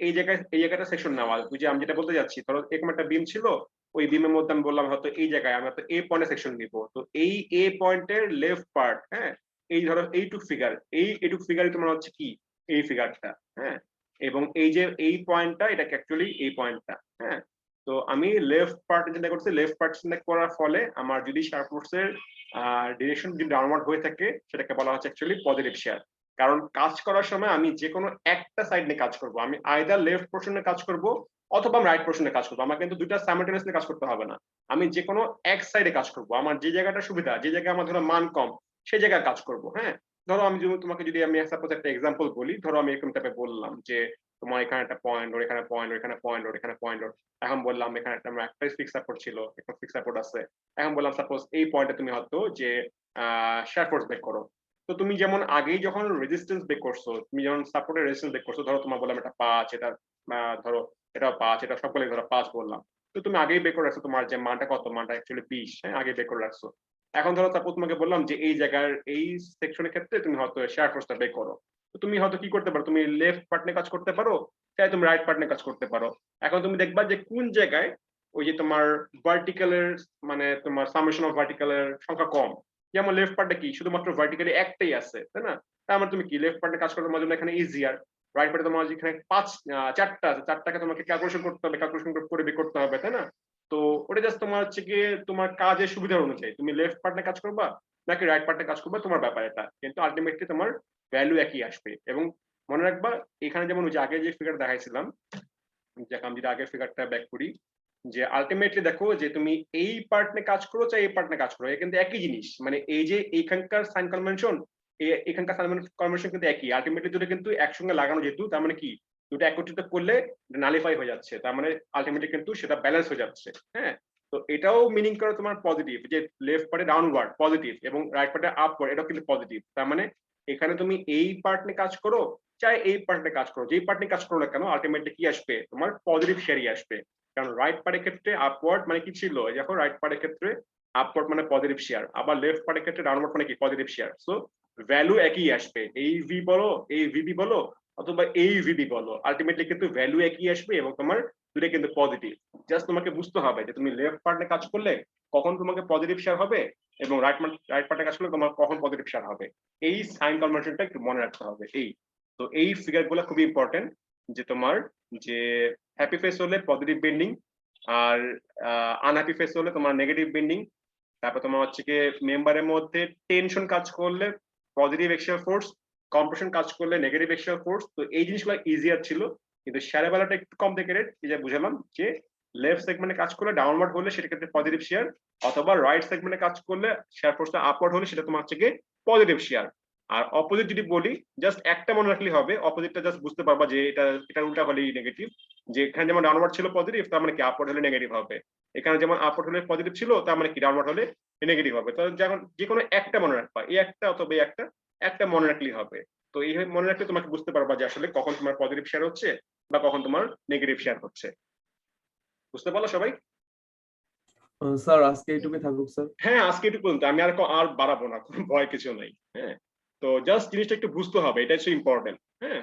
এই জায়গাটা সেকশন নেওয়া, ওই যে আমি যেটা বলতে যাচ্ছি, ধরো এরকম একটা বিম ছিল, ওই বিমের মধ্যে আমি বললাম হয়তো এই জায়গায় আমি হয়তো এ পয়েন্টে সেকশন নিব। তো এই এ পয়েন্টের লেফট পার্ট, হ্যাঁ, এই ধরো এইটুক ফিগারই তোমার হচ্ছে কি এই ফিগারটা। হ্যাঁ, এবং এই যে এই পয়েন্টটা এটাকে অ্যাকচুয়ালি এই পয়েন্টটা। হ্যাঁ, তো আমি লেফট পার্ট চিন্তা করছি, লেফট পার্ট চিন্তা করার ফলে আমার যদি শেয়ার ফোর্সের ডিরেকশন যদি ডাউনওয়ার্ড হয়ে থাকে সেটাকে বলা হচ্ছে অ্যাকচুয়ালি পজিটিভ শেয়ার। কারণ কাজ করার সময় আমি যে কোনো একটা সাইড নিয়ে কাজ করব, আমি আইদার লেফট পোর্শনে কাজ করব অথবা আমি রাইট পোর্শনে কাজ করবো। আমার কিন্তু দুইটা সাইমালটেনিয়াসলি কাজ করতে হবে না, আমি যে কোনো এক সাইডে কাজ করব। আমার যে জায়গাটা সুবিধা, যে জায়গায় আমার ধরো মান কম সেই জায়গায় কাজ করব। হ্যাঁ, ধরো আমি তোমাকে যদি আমি সাপোজ একটা এক্সাম্পল বলি, ধরো আমি এরকম টাইপে বললাম যে তোমার এখানে একটা পয়েন্ট, ওর এখানে পয়েন্ট, ওর এখানে পয়েন্ট, ওর এখানে পয়েন্ট, এখন বললাম এখানে একটা ফিক্স সাপোর্ট ছিল, একটা ফিক্স সাপোর্ট আছে। এখন বললাম সাপোজ এই পয়েন্টে তুমি হয়তো যে শেয়ার ফোর্স বেক করো। তো তুমি যেমন আগেই যখন রেজিস্ট্যান্স বেক করছো, তুমি যখন সাপোর্টের রেজিস্ট্যান্স বেক করছো, ধরো তোমার বললাম এটা 5, এটা ধরো এটা 5, এটা সকলে ধরো 5 বললাম। তো তুমি আগেই বেক করে রাখছো তোমার যে মানটা কত, মানটা অ্যাকচুয়ালি 20। হ্যাঁ, আগে বেক করে রাখছো। এখন ধরো তারপর তোমাকে বললাম যে এই জায়গার এই সেকশনের ক্ষেত্রে তুমি হয়তো শেয়ার ফোর্সটা বেক করো। তো তুমি হয়তো কি করতে পারো, তুমি লেফট পার্ট নিয়ে কাজ করতে পারো, চাই তুমি রাইট পার্ট নিয়ে কাজ করতে পারো। এখন তুমি দেখবা যে কোন জায়গায় ওই যে তোমার ভার্টিক্যালের মানে তোমার সামেশন অফ ভার্টিক্যালের সংখ্যা কম। যেমন লেফট পার্টে কি শুধুমাত্র ভার্টিক্যালি একটাই আছে, তাই না? তার মানে তুমি কি লেফট পার্টে কাজ করার জন্য এখানে ইজিয়ার, রাইট পার্টে তোমার যেখানে 4টা আছে, 4টাকে তোমাকে ক্যালকুলেশন করতে হবে, ক্যালকুলেশন করে বের করতে হবে, তাই না? তো ওটা জাস্ট তোমার হচ্ছে গিয়ে তোমার কাজের সুবিধা অনুযায়ী তুমি লেফট পার্টে কাজ করবা নাকি রাইট পার্টে কাজ করবা, তোমার ব্যাপার এটা, কিন্তু আলটিমেটলি তোমার ভ্যালু একই আসবে। এবং মনে রাখবা এখানে যেমন ওই যে আগে যে ফিগার দেখাইছিলাম, আমি যদি আগের ফিগারটা ব্যাক করি, যে আলটিমেটলি দেখো যে তুমি এই পার্ট নিয়ে কাজ করো চাই এই পার্ট নিয়ে কাজ করো, কিন্তু একই জিনিস। মানে এই যে এইখানকার সাইন কনভেনশন, এখানকার সাইন কনভেনশন কিন্তু একই। আলটিমেটলি দুটো কিন্তু একসঙ্গে লাগানো যেহেতু, তার মানে কি দুটো একত্রিত করলে নালিফাই হয়ে যাচ্ছে, তার মানে আলটিমেটলি কিন্তু সেটা ব্যালেন্স হয়ে যাচ্ছে। হ্যাঁ, তো এটাও মিনিং করে তোমার পজিটিভ, যে লেফট পার্টে ডাউনওয়ার্ড পজিটিভ এবং রাইট পার্টে আপওয়ার্ড, এটাও কিন্তু পজিটিভ। তার মানে এখানে তুমি এই পার্ট নিয়ে কাজ করো চাই এই পার্ট নিয়ে কাজ করো, যেই পার্ট নিয়ে কাজ করো না কেন আলটিমেটলি কি আসবে, তোমার পজিটিভ শেয়ারই আসবে। কারণ রাইট পার্টের ক্ষেত্রে আপওয়ার্ড মানে কি ছিল, দেখো রাইট পার্টের ক্ষেত্রে আপওয়ার্ড মানে পজিটিভ শেয়ার, আবার লেফট পার্টের ক্ষেত্রে ডাউনওয়ার্ড মানে কি পজিটিভ শেয়ার। সো ভ্যালু একই আসবে, এই ভি বলো এই ভিবি বলো অথবা এই ভিবি বলো, আলটিমেটলি কিন্তু ভ্যালু একই আসবে এবং তোমার দুটো কিন্তু পজিটিভ। জাস্ট তোমাকে বুঝতে হবে যে তুমি লেফট পার্টে কাজ করলে কখন তোমাকে পজিটিভ শেয়ার হবে এবং রাইট পার্টে কাজ করলে তোমার কখন পজিটিভ শেয়ার হবে। এই সাইন কনভার্সনটা একটু মনে রাখতে হবে। তো এই ফিগার গুলো খুবই ইম্পর্টেন্ট, যে তোমার যে হ্যাপি ফেস হলে পজিটিভ বেন্ডিং, আর আনহ্যাপি ফেস হলে তোমার নেগেটিভ বেন্ডিং। তারপর তোমার হচ্ছে কি মেম্বারের মধ্যে টেনশন কাজ করলে পজিটিভ এক্সিয়াল ফোর্স, কম্প্রেশন কাজ করলে নেগেটিভ এক্সিয়াল ফোর্স। তো এই জিনিসগুলো ইজিয়ার ছিল, কিন্তু শেয়ার বেলাটা একটু কমপ্লিকেটেড। যে বুঝালাম যে লেফট সেগমেন্টে কাজ করলে ডাউনওয়ার্ড হলে সেটা ক্ষেত্রে পজিটিভ শেয়ার, অথবা রাইট সেগমেন্টে কাজ করলে শেয়ার ফোর্সটা আপওয়ার্ড হলে সেটা তোমার হচ্ছে কি পজিটিভ শেয়ার। আর অপোজিট যদি বলি জাস্ট একটা মনে রাখলে হবে, অপোজিটটা জাস্ট বুঝতে পারবা যে এটা উল্টা হলেই নেগেটিভ। যে এখানে যেমন ডাউনওয়ার্ড ছিল পজিটিভ, তার মানে কি আপওয়ার্ড হলে নেগেটিভ হবে। এখানে যেমন আপওয়ার্ড হলে পজিটিভ ছিল, তার মানে কি ডাউনওয়ার্ড হলে নেগেটিভ হবে। তো যখন যে কোনো একটা মনে রাখবা, এই একটা অথবা এই একটা মনে রাখলেই হবে। তো এই মনে রাখলে তোমাকে বুঝতে পারবা যে আসলে কখন তোমার পজিটিভ শেয়ার হচ্ছে বা কখন তোমার নেগেটিভ শেয়ার হচ্ছে। বুঝতে পারলো সবাই? স্যার আজকে এইটুকুই থাকুক স্যার। হ্যাঁ, আজকে এটুকু পর্যন্ত, আমি আর বাড়াবো না, কোনো ভয় কিছু নাই। হ্যাঁ, তো জাস্ট জিনিসটা একটু বুঝতে হবে, এটা হচ্ছে ইম্পর্টেন্ট। হ্যাঁ,